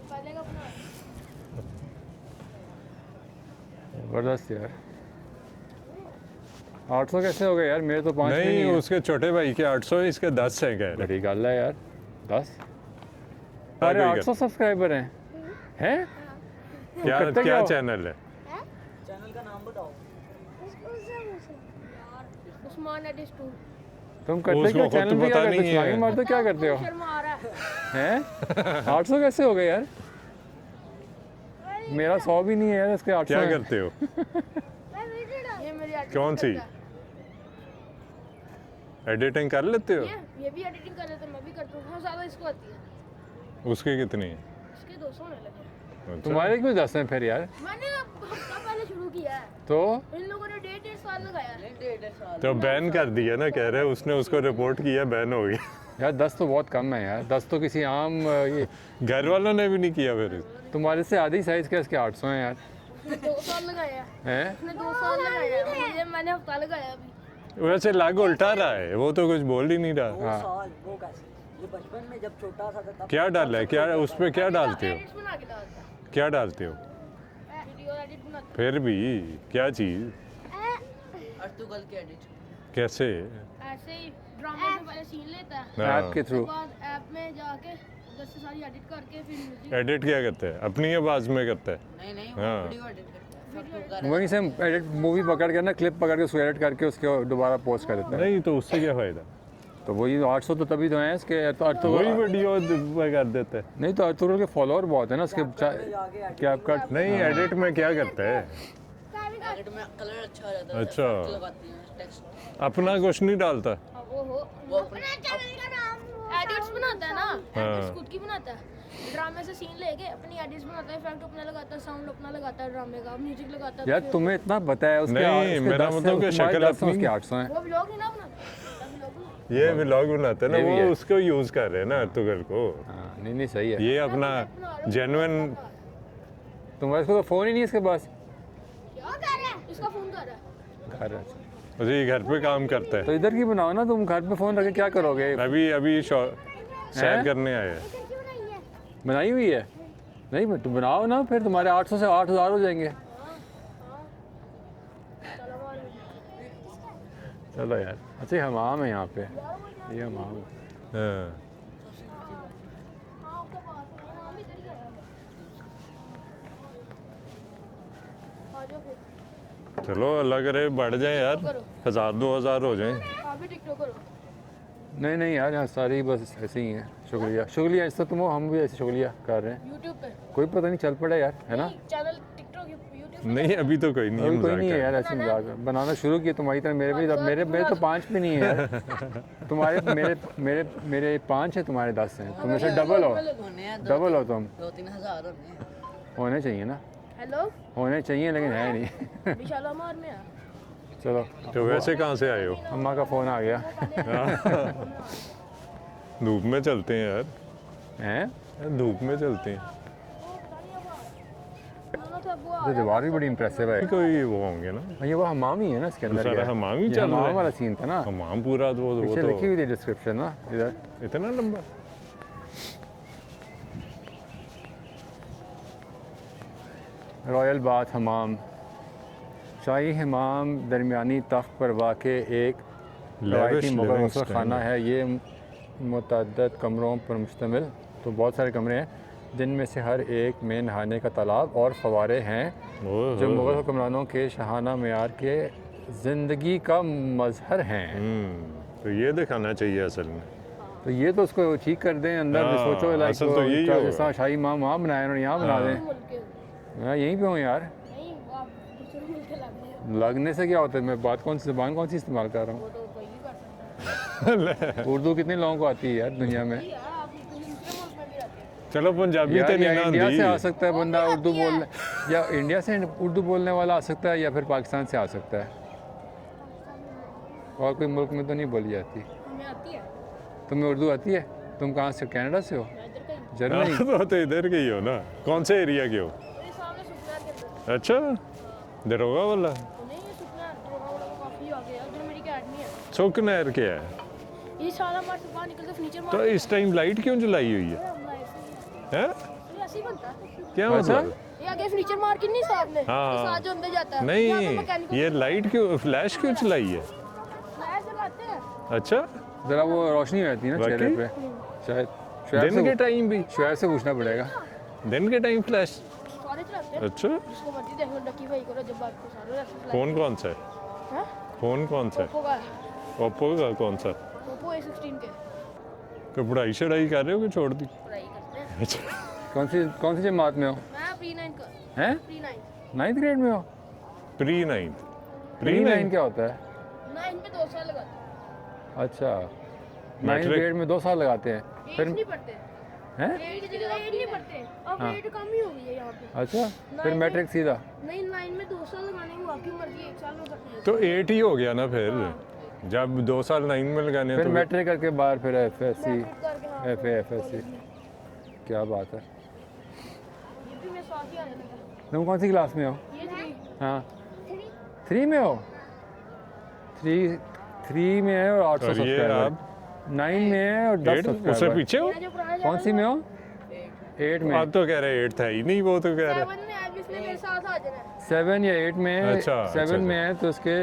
पहले का अपना जबरदस्त यार। 800 कैसे हो गए यार? मेरे तो 5 भी नहीं नहीं है। उसके छोटे भाई के 800 है, इसके 10 है कह रहे। बड़ी गल है यार 10। हाँ, अरे कोई 800 सब्सक्राइबर हैं हैं? क्या करते क्या हो? चैनल है? उस्मान एडिस 2 तुम करते उसको क्या? खुद चैनल पे क्या पता करते हो? नहीं है। छलांगे मारते हो? क्या करते हो? शर्मा आ रहा है हैं? 800 कैसे हो गए यार? मेरा 100 भी नहीं है यार, इसके 800 क्या हैं। करते हो? ये मेरी editing कौन सी? करता है। एडिटिंग कर लेते हो? ये भी एडिटिंग कर लेते हैं मैं भी करता हूँ बहुत ज़्यादा इसको आती है उसके कितनी है? इसके 200 होने लगे अच्छा। तुम्हारे क्यों 10 हैं फिर यार? मैंने हफ्ता पहले शुरू किया है तो इन लोगों ने 1.5 साल लगाया है तो बैन कर दिया ना, कह रहे हैं उसने उसको रिपोर्ट किया, बैन हो गया। यार 10 तो बहुत कम है यार। 10 तो किसी आम ये घर वालों ने भी नहीं किया फिर? तुम्हारे से आधी साइज का इसके 800 हैं यार। 2 साल लगाया है हैं? इसने 2 साल लगाया है मुझे मैंने हफ्ता लगाया अभी वैसे लाग उल्टा रहा है, वो तो कुछ बोल ही नहीं रहा। हाँ साल वो कैसे जो बचपन में जब छोटा सा था तब क्या डाला है? क्या उस पर क्या डालते हो? एडिट्स बना के डालता है क्या डालते हो? वीडियो एडिट बनाता फिर भी क्या चीज़? अर्तुगल के एडिट कैसे? है ऐसे ही ड्रामे में पहले सीन लेता है हाँ। ऐप के थ्रू। उसके बाद ऐप में जाके उधर से सारी एडिट करके फिर म्यूजिक एडिट क्या करता है? अपनी आवाज़ में करता है? नहीं नहीं हाँ। वीडियो एडिट करते हैं वहीं से एडिट मूवी पकड़ के ना, क्लिप पकड़ के उसको एडिट करके उसको दोबारा पोस्ट कर देते हैं। नहीं तो उससे क्या फ़ायदा? तो वही 800 तो तभी तो हैं इसके। तो वही वीडियो में कर देता है। नहीं तो अर्तुगरुल के फॉलोअर बहुत है ना उसके। क्या आपका नहीं एडिट में क्या करता है? एडिट में कलर अच्छा हो जाता है अच्छा लगाती हैं टेक्स्ट अपना कुछ नहीं डालता? वो अपने एडिट्स बनाता है ना हाँ। एडिट्स खुद की बनाता है ड्रामे से सीन लेके अपनी एडिट्स बनाता है इफेक्ट अपना लगाता है साउंड अपना लगाता है ड्रामे का म्यूजिक लगाता है यार फिर- तुम्हें इतना पता है उसके नहीं, उसके मेरा 10 मतलब हैं, कि तुम्हारे शक्ल 10 हैं, अपनी- उसके 800 हैं। वो व्लॉग ही ना बनाता व्लॉग ये व्लॉग बनाता है ना, ये भी वो है। उसको यूज़ कर रहे हैं ना अर्तुगरुल को। हाँ, नहीं नहीं सही है। ये अपना जेन्युइन। तुम्हारे को तो फ़ोन ही नहीं है इसके पास। क्या कर रहा है इसका फोन कर रहा है घर है। उसी घर पे काम करता है। तो इधर की बनाओ ना, तुम घर पे फ़ोन रख के क्या करोगे? अभी अभी सैर हैं? करने आए हैं। बनाई हुई है? नहीं तुम बनाओ ना, फिर तुम्हारे 800 से 8000 हो जाएंगे। चलो यार। अच्छा हमाम है यहाँ पे, ये हमाम है। हाँ। चलो अल्लाह करे बढ़ जाए यार, 1000-2000 हो जाए। आप भी टिकटॉक करो नहीं नहीं यार, यहाँ सारी बस ऐसे ही हैं। शुक्रिया शुक्रिया, इससे तुम हो, हम भी ऐसे शुक्रिया कर रहे हैं। यूट्यूब पे कोई पता नहीं चल पड़ा यार, है ना? चैनल टिकटॉक टिकटॉक यूट्यूब नहीं अभी तो कोई नहीं है अभी कोई नहीं है मजाक यार ऐसी मजाक बनाना शुरू किया तुम्हारी तरह मेरे तो 5 भी नहीं है यार तुम्हारे मेरे 5 है तुम्हारे 10 हैं तुम से डबल हो होने हैं डबल हो तुम 2-3 हज़ार होने हैं। होने चाहिए ना हेलो होने चाहिए लेकिन है नहीं विशाला मार में आ चलो तो वैसे कहाँ से आए हो अम्मा का फ़ोन आ गया धूप में चलते हैं यार हैं धूप में चलते हैं तो दीवार भी बड़ी इंप्रेसिव है कोई वो होंगे ना ये वो हमाम ही है ना इसके अंदर सारा क्या है? हमाम ही ये चल रहा हमाम है। वाला सीन था ना हमाम पूरा तो वो पीछे लिखी तो हुई थी डिस्क्रिप्शन ना इधर इतना लंबा रॉयल बाथ हमाम शाही हमाम दरमियानी तख्त पर वाक़ एक रवायती Lavish मुगल living गस्ल खाना standard। है ये मुतअद्दिद कमरों पर मुश्तमिल तो बहुत सारे कमरे हैं जिनमें से हर एक में नहाने का तालाब और फवारे हैं जो मुगल हुक्मरानों के शाहाना मेयार के ज़िंदगी का मजहर हैं तो ये दिखाना चाहिए असल में तो ये तो उसको ठीक कर दें अंदर भी हाँ, सोचो लाइक असल तो यही होगा। जैसा शाही इमाम वहाँ बनाए और यहाँ बना दें मुल्क के मैं यहीं पे हूँ यार नहीं आप दूसरे मुल्क के लग रहे लगने से क्या होता है मैं बात कौन सी ज़बान कौन सी इस्तेमाल कर रहा हो तो कोई भी कर सकता हूँ उर्दू कितने लोगों को आती है यार दुनिया में है यार आप दूसरे मुल्क में भी रहते हैं चलो पंजाबी यार तो या नहीं ना इंडिया से आ आंदी सकता है बंदा भी उर्दू आती है। बोलने या इंडिया से उर्दू बोलने वाला आ सकता है या फिर पाकिस्तान से आ सकता है और कोई मुल्क में तो नहीं बोली जाती हमें आती है तुम्हें उर्दू आती है तुम कहाँ से कनाडा से हो मैं इधर कहीं जर्मनी तो इधर के ही हो ना कौन से एरिया के हो मेरे सामने सुखनार के अंदर अच्छा दरोगा वाला तो नहीं ये सुखनार दरोगा वाला तो काफी आगे है उधर मेरी अकेडमी है सुकनहर क्या है ये सारा हमारे से बाहर निकल के फर्नीचर तो मार इस टाइम लाइट क्यों जलाई हुई है हैं? ये ऐसे ही बनता है क्या अच्छा? मतलब ये आगे फर्नीचर मार्केट नहीं सामने हाँ। ये साथ जो अंदर जाता है यहाँ पे नहीं मैकेनिकल ये लाइट क्यों फ्लैश क्यों चलाई है फ्लैश जलाते हैं अच्छा ज़रा वो रोशनी रहती है ना चेहरे वाकई? पे शायद शुएब दिन के से टाइम भी शुएब से पूछना पड़ेगा दिन के टाइम फ्लैश सारे चलाते हैं अच्छा जिसको मर्जी देख लो डकी भाई करो जब बात को सारे ऐसे फ्लैश फोन कौन सा है हैं फोन कौन सा है ओप्पो का है ओप्पो का कौन सा ओप्पो A16 के तो पढ़ाई शढ़ाई कर रहे हो कि छोड़ दी पढ़ाई करते हैं अच्छा कौन सी जमात में हो मैं प्री 9 का हैं प्री 9 9th ग्रेड में हो प्री नाइन्थ प्री 9 क्या होता है 9 में 2 साल लगाते अच्छा 9th Matric? ग्रेड में 2 साल लगाते हैं हैं फिर 8 नहीं पढ़ते हैं 8 की जगह 8 नहीं पढ़ते अब हाँ। 8 कम ही हो गई है यहाँ पे अच्छा फिर Nine मैट्रिक सीधा नहीं 9 में 2 साल लगाने की आपकी मर्जी 1 साल में करते हैं तो 8 ही हो गया ना फिर जब 2 साल 9 में लगाने फिर तो मैट्रिक करके बाहर फिर FSC मैट्रिक करके हाँ FA FSC क्या बात है ये भी मेरे साथ ही आने लगा तुम कौन सी क्लास में हो ये 3 हाँ 3 में हो 3 में है और 800 और ये सब्सक्राइबर आप 9 में है और 10 8 उससे सब्सक्राइबर पीछे हो मेरा जो पुराना कौन सी में हो 8 में आप तो कह रहे 8 था ही नहीं वो तो कह रहे 7 में अब इसने मेरे साथ आ जाना है 7 या 8 में अच्छा, 7 अच्छा, में है तो उसके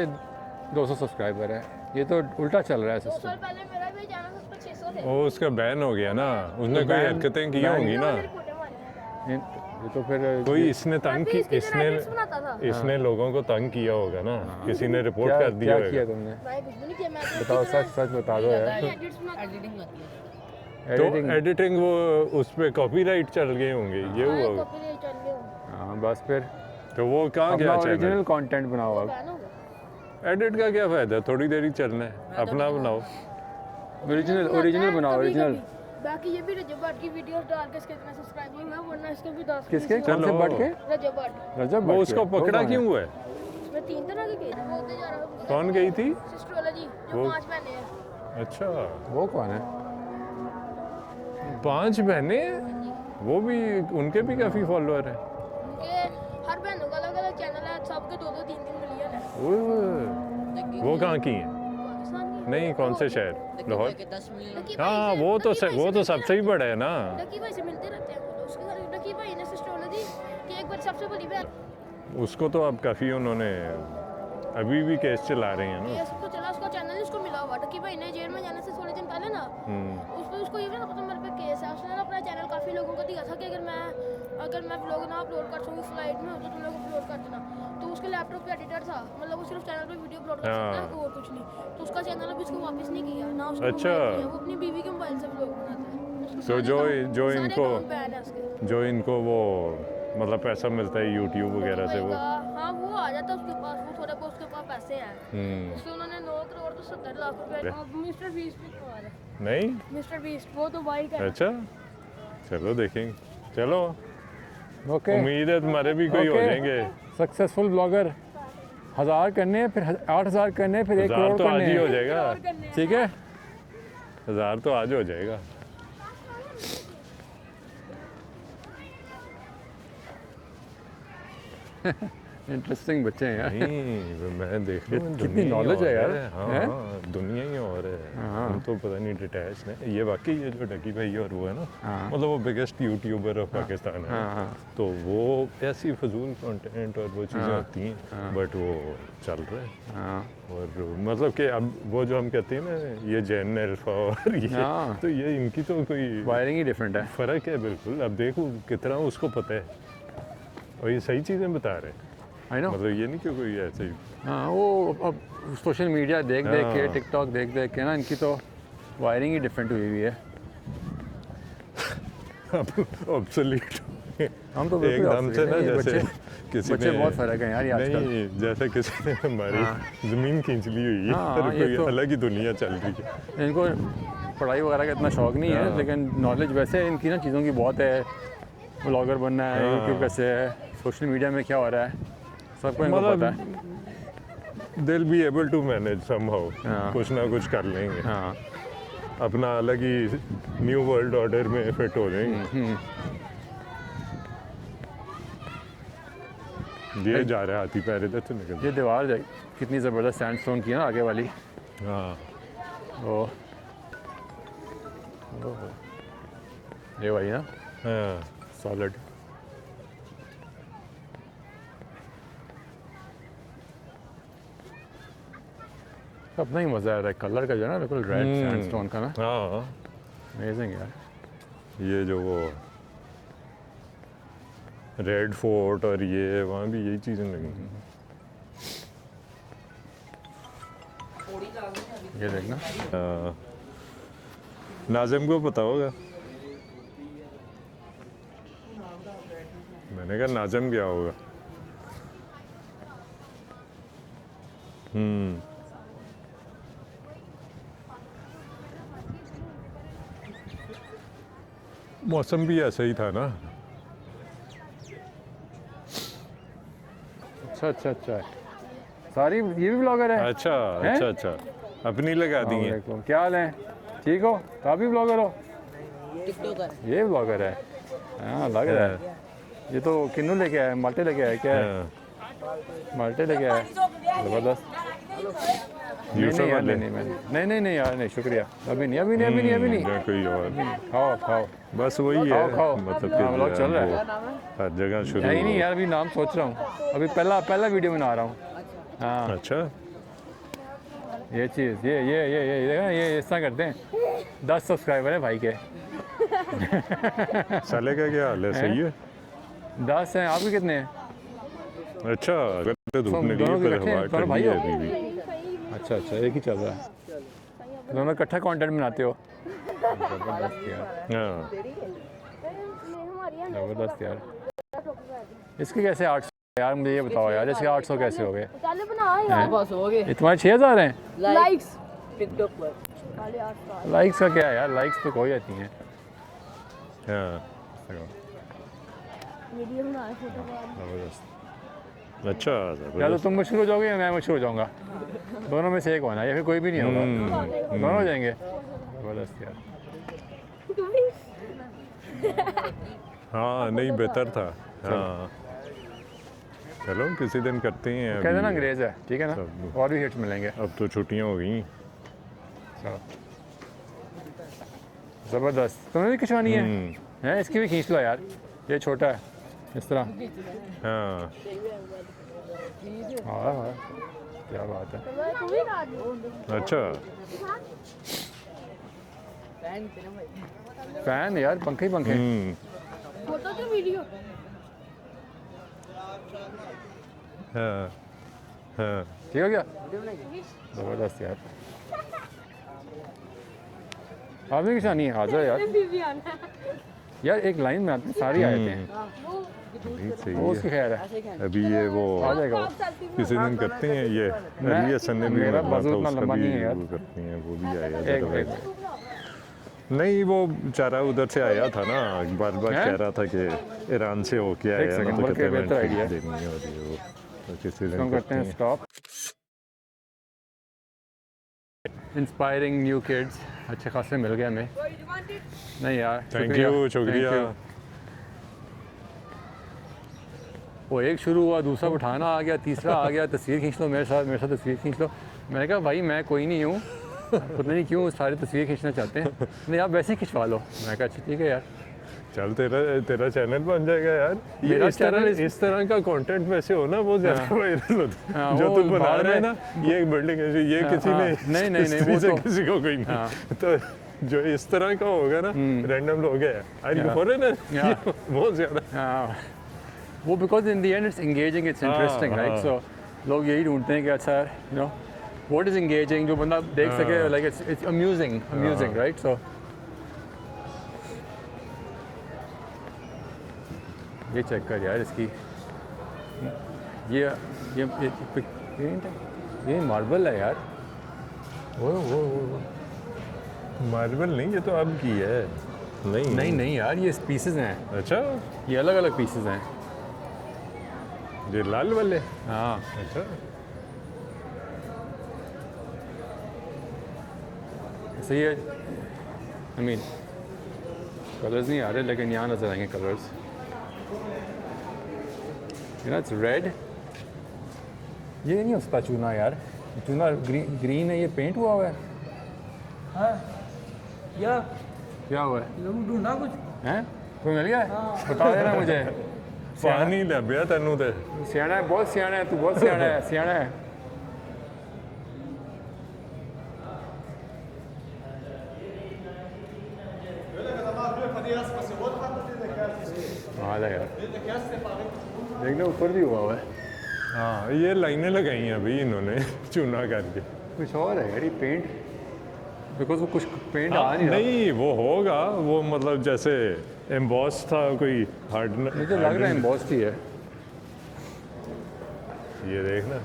200 सब्सक्राइबर है ये तो उल्टा चल रहा है 2 सिस्टम साल पहले मेरा भी जाना था उस पर 600 थे वो उसका बैन हो गया ना उसने तो कोई ban- हरकतें की ban- होंगी ना मेरे फोटो मारे हैं ये तो फिर कोई इसने तंग मैं भी की इसकी इसने edits बनाता था इसने लोगों को तंग किया होगा ना किसी ने रिपोर्ट क्या कर दिया क्या किया होगा तुमने मैं कुछ भी नहीं किया मैं तो बताओ सच सच बता दो यार एडिट्स बनाता एडिटिंग आती है तो एडिटिंग एडिटिंग वो उस पे कॉपीराइट चल गए होंगे ये हुआ होगा कॉपीराइट चल गया हाँ बस फिर तो वो कहाँ अपना गया ओरिजिनल चैनल कंटेंट बनाओ अब बैन हो गया एडिट का क्या फायदा थोड़ी देर ही चलना है अपना बनाओ ओरिजिनल बनाओ ओरिजिनल बाकी ये भी रजब भट्ट की वीडियोस डाल के इसके इतने सब्सक्राइब नहीं हुआ वरना इसके भी 10 किसके कौन से चलो। बट के रजब भट्ट रजब वो भट्ट उसको के? वो पकड़ा कौन है? क्यों हुआ है इसमें 3 तरह के केस वो होते जा रहा है कौन गई थी सिस्ट्रोलॉजी जो वो- 5 बहनें हैं अच्छा वो कौन है 5 बहनें हैं? वो भी उनके भी काफी फॉलोअर हैं उनके हर बहनों का अलग अलग चैनल है सबके 2-2 3-3 मिलियन है ओह, वो कहाँ की हैं पाकिस्तान की नहीं कौन से शहर लेकिन लाहौर भाई के 10 मिलियन लकी भाई हाँ से- वो तो लकी भाई वो से तो मिलते सबसे ही रहते बड़ा है ना हैं। लकी भाई से मिलते रहते हैं वो लोग। उसके घर लकी भाई ने सिस्ट्रोलॉजी की एक बार सबसे बड़ी बहन उसको तो अब काफ़ी उन्होंने अभी भी केस चला रहे हैं ना केस को चला उसका चैनल उसको मिला हुआ लकी भाई ने जेल में जाने से थोड़े दिन पहले ना उस पर उसको ये भी ना पता मेरे पे केस है उसने ना अपना चैनल काफ़ी लोगों को दिया था कि अगर मैं व्लॉग ना अपलोड कर सकूँ फ्लाइट में हो तो तुम लोग अपलोड कर देना तो उसके लैपटॉप पे एडिटर था मतलब वो सिर्फ चैनल पे वीडियो अपलोड कर सकता है और कुछ नहीं तो उसका चैनल अभी उसको वापस नहीं किया ना उसको अच्छा। मोबाइल किया, वो अपनी बीवी के मोबाइल से व्लॉग बनाता है उसके तो सारे जो account- सारे इनको account ban है उसके। जो इनको वो मतलब पैसा मिलता है यूट्यूब वगैरह से वो? हाँ वो आ जाता है उसके पास, वो थोड़े बहुत उसके पास पैसे हैं। उससे उन्होंने 9 करोड़ तो 70 लाख रुपए मिस्टर बीस्ट भी कमा रहा है। नहीं मिस्टर बीस्ट वो तो बाइक है। अच्छा चलो देखेंगे। चलो ओके उम्मीद है तुम्हारे भी कोई हो ओके। जाएंगे। सक्सेसफुल ब्लॉगर 1000 करने हैं, फिर 8000 करने हैं, फिर 1 1000 करोड़ तो आज करने ही हो हैं। जाएगा। ठीक है 1000 तो आज हो जाएगा। इंटरेस्टिंग बच्चे हैं यार। नहीं मैं देख रहा हूँ कितनी दुनिया ही knowledge और है यार। हाँ हैं? हाँ दुनिया ही और है। हाँ। हम तो पता नहीं डिटैच है ये वाकई ये जो डकी भाई और वो है ना हाँ। मतलब वो बिगेस्ट यूट्यूबर ऑफ पाकिस्तान है। हाँ, हाँ। तो वो ऐसी फजूल कंटेंट और वो चीज़ें हाँ। होती हैं बट वो चल रहा है। हाँ और मतलब कि अब वो जो हम कहते हैं ना ये जैन अल्फा और ये हाँ। तो ये इनकी तो कोई वायरिंग ही डिफरेंट है। फ़र्क है बिल्कुल। अब देखो कितना उसको पता है और ये सही चीज़ें बता रहे हैं। I know. मतलब ये नहीं कि कोई ऐसे ही हाँ वो अब सोशल मीडिया देख देख के, हाँ। टिकटॉक देख देख के ना इनकी तो वायरिंग ही डिफरेंट हुई हुई है। ऑब्सोलीट हम तो बिल्कुल एकदम से ना opposite हैं। ये जैसे बच्चे किसी बच्चे ने बहुत फ़र्क है यार ये आजकल। नहीं जैसे किसी ने हमारी हाँ। ज़मीन खींच ली हुई है हाँ, और ये कोई तो- अलग ही दुनिया चल रही है। इनको पढ़ाई वगैरह का इतना शौक नहीं है हाँ। लेकिन नॉलेज वैसे इनकी ना चीज़ों की बहुत है। ब्लॉगर बनना है, हाँ। यूट्यूब कैसे है, सोशल मीडिया में क्या हो रहा है, सबको इनको पता है। मतलब will be able to manage somehow हाँ। कुछ ना कुछ कर लेंगे। हाँ अपना अलग ही न्यू वर्ल्ड ऑर्डर में फिट हो जाएंगे। ये जा रहा है हाथी पैर इधर से निकल। ये दीवार कितनी ज़बरदस्त सैंडस्टोन की है ना आगे वाली। हाँ ओ ये वाली ना हाँ सॉलिड। अपना ही मज़ा आ रहा है कलर का जो है ना बिल्कुल रेड सैंडस्टोन का ना। हाँ अमेजिंग यार। ये जो वो रेड फोर्ट और ये वहाँ भी यही चीज़ें लगी हैं। ये देखना नाजिम को पता होगा। मैंने कहा नाजिम क्या होगा। मौसम भी ऐसा ही था ना। अच्छा अच्छा अच्छा सारी ये भी ब्लॉगर है। अच्छा हैं? अच्छा अच्छा अपनी लगा दी है। वालेकुम, क्या हाल है? ठीक हो? तो आप भी ब्लॉगर हो? टिकटॉकर ये ब्लॉगर है। हाँ लग रहा है। ये तो किन्नू लेके आया, माल्टे लेके आया क्या है? हाँ, माल्टे लेके आया ज़बरदस्त। नहीं यूसुफ नहीं यार वाले। नहीं यार नहीं शुक्रिया। अभी नहीं या कोई और खाओ खाओ। बस वही है खाओ। मतलब हाँ, व्लॉग चल रहा है। वो हर जगह शुरू नहीं हो। यार अभी नाम सोच रहा हूँ। अभी पहला वीडियो बना रहा हूँ। हाँ अच्छा ये चीज़ ये देखा ये इस तरह करते हैं। 10 सब्सक्राइबर है भाई के। साले का क्या हाल है सही है। 10 हैं। आपके कितने हैं? अच्छा अगर तो धूप तुम निकली दोनों पर इकट्ठे हवा हैं? दोनों ठंडी भाई है हो? अभी भी। अच्छा एक ही चल रहा है। दोनों इकट्ठा कंटेंट बनाते हो। ज़बरदस्त यार हाँ ज़बरदस्त यार। इसके कैसे 800 यार मुझे ये बताओ यार इसके 800 कैसे हो गए? चल बना यार बस हो गए ये तुम्हारे 6000 हैं? लाइक्स टिकटॉक पर लाइक्स का क्या है यार लाइक्स तो कोई आती हैं। हाँ वीडियो बना फोटो ज़बरदस्त। अच्छा या तो ज़बरदस्त। तुम मशहूर हो जाओगे या मैं मशहूर हो जाऊँगा। दोनों में से एक होना या फिर कोई भी नहीं होगा। दोनों हो जाएंगे। ज़बरदस्त यार। हाँ नहीं बेहतर था। हाँ चलो किसी दिन करते हैं कहते ना अभी। अंग्रेज़ है ठीक है ना। सब। और भी हिट्स मिलेंगे। अब तो छुट्टियाँ हो गई। चलो ज़बरदस्त। तुम्हें भी खिंचवानी है इसकी भी खींच लो यार। ये छोटा है इस तरह। हाँ हाँ क्या बात है। तू भी ना दे अच्छा फैन थे ना भाई फैन यार पंखे ही पंखे। फोटो की वीडियो हाँ हाँ ठीक हो गया ज़बरदस्त यार। आपने खिंचानी है आ जाओ यार। भी आना यार एक लाइन में आते हैं सारी आए थे। वो नहीं सही वो उसकी है। खैर है, ऐसे ही खेलना अभी ये वो आ जाएगा वो। किसी दिन करते हैं ये मैं- अली हसन ने भी मेरा मरना बाजू था, उतना उसका लंबा भी नहीं है यार। वो करते हैं, वो भी आया एक जरा एक नहीं वो बेचारा उधर से आया था ना, बार बार हैं? कह रहा था कि ईरान से होके एक आया ना, सेकंड, तो बल्कि कहते हैं बेहतर मैंने idea। देनी है और ये वो तो किसी दिन हम करते हैं स्टॉप। इंस्पायरिंग न्यू किड्स अच्छे खासे मिल गए हमें। नहीं यार, थैंक यू, शुक्रिया। thank you। वो एक शुरू हुआ, दूसरा उठाना आ गया, तीसरा आ गया, तस्वीर खींच लो मेरे साथ तस्वीर खींच लो। मैंने कहा भाई मैं कोई नहीं हूँ, पता नहीं क्यों सारी तस्वीर खींचना चाहते हैं। नहीं आप वैसे ही खिंचवा लो। मैं कहा अच्छा ठीक है यार। चल तेरा चैनल बन जाएगा यार। मेरा इस तरह चैनल इस तरह का कंटेंट वैसे हो ना वो ज्यादा हाँ। वायरल होता हाँ, है। जो वो तू बना बाद रहा है में- ना, ये एक बिल्डिंग है, ये हाँ, किसी हाँ। ने नहीं, हिस्ट्री वो से तो- किसी को कोई हाँ। नहीं। तो जो इस तरह का होगा ना, रैंडम लोग है आई Yeah. Foreigner Yeah. बहुत ज्यादा। हाँ, वो because in the end it's engaging, it's हाँ, इंटरेस्टिंग राइट। हाँ। सो लोग यही ढूंढते हैं कि अच्छा you know what is engaging, जो बंदा देख सके, हाँ। Like it's amusing right. So ये चेक कर यार इसकी, पेंट है, ये मार्बल है यार। वो मार्बल नहीं, ये तो अब की है। नहीं नहीं यार, ये पीसेस हैं, अच्छा ये अलग अलग पीसेस हैं। ये लाल वाले, हाँ अच्छा सही है। आई मीन कलर्स नहीं आ रहे, लेकिन यहाँ नजर आएंगे कलर्स। It's red. ये नहीं हो सकता चूना यार, चूना ग्रीन है, ये पेंट हुआ हुआ है। या क्या हुआ है? ढूंढना कुछ हैं कोई मिल गया है? बता देना मुझे। पानी लभ्या तेनू ते सियाना है, बहुत सियाना है तू, बहुत सियाना है, सियाना है। हाँ यार देखना ऊपर भी हुआ हुआ है। हाँ ये लाइनें लगाई हैं अभी इन्होंने चूना करके। कुछ और है यार, ये पेंट, बिकॉज वो कुछ पेंट आ नहीं रहा। नहीं वो होगा, वो मतलब जैसे एम्बॉस था कोई हार्ड। मुझे लग रहा है एम्बॉस्ड ही है। ये देखना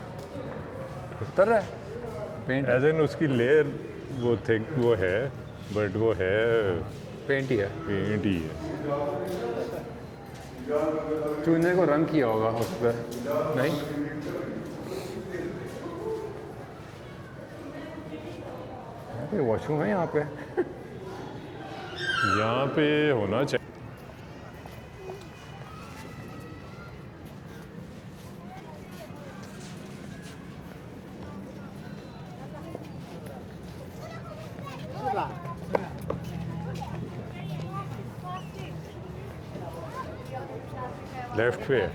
उतर रहा है पेंट, एज एन उसकी लेयर वो थिक वो है, बट वो है पेंट ही है। पेंट ही है। चूने को रंग किया होगा उस पर, नहीं? यहाँ पे वॉशरूम है यहाँ पे। यहाँ पे होना चाहिए। लेफ्ट पे है।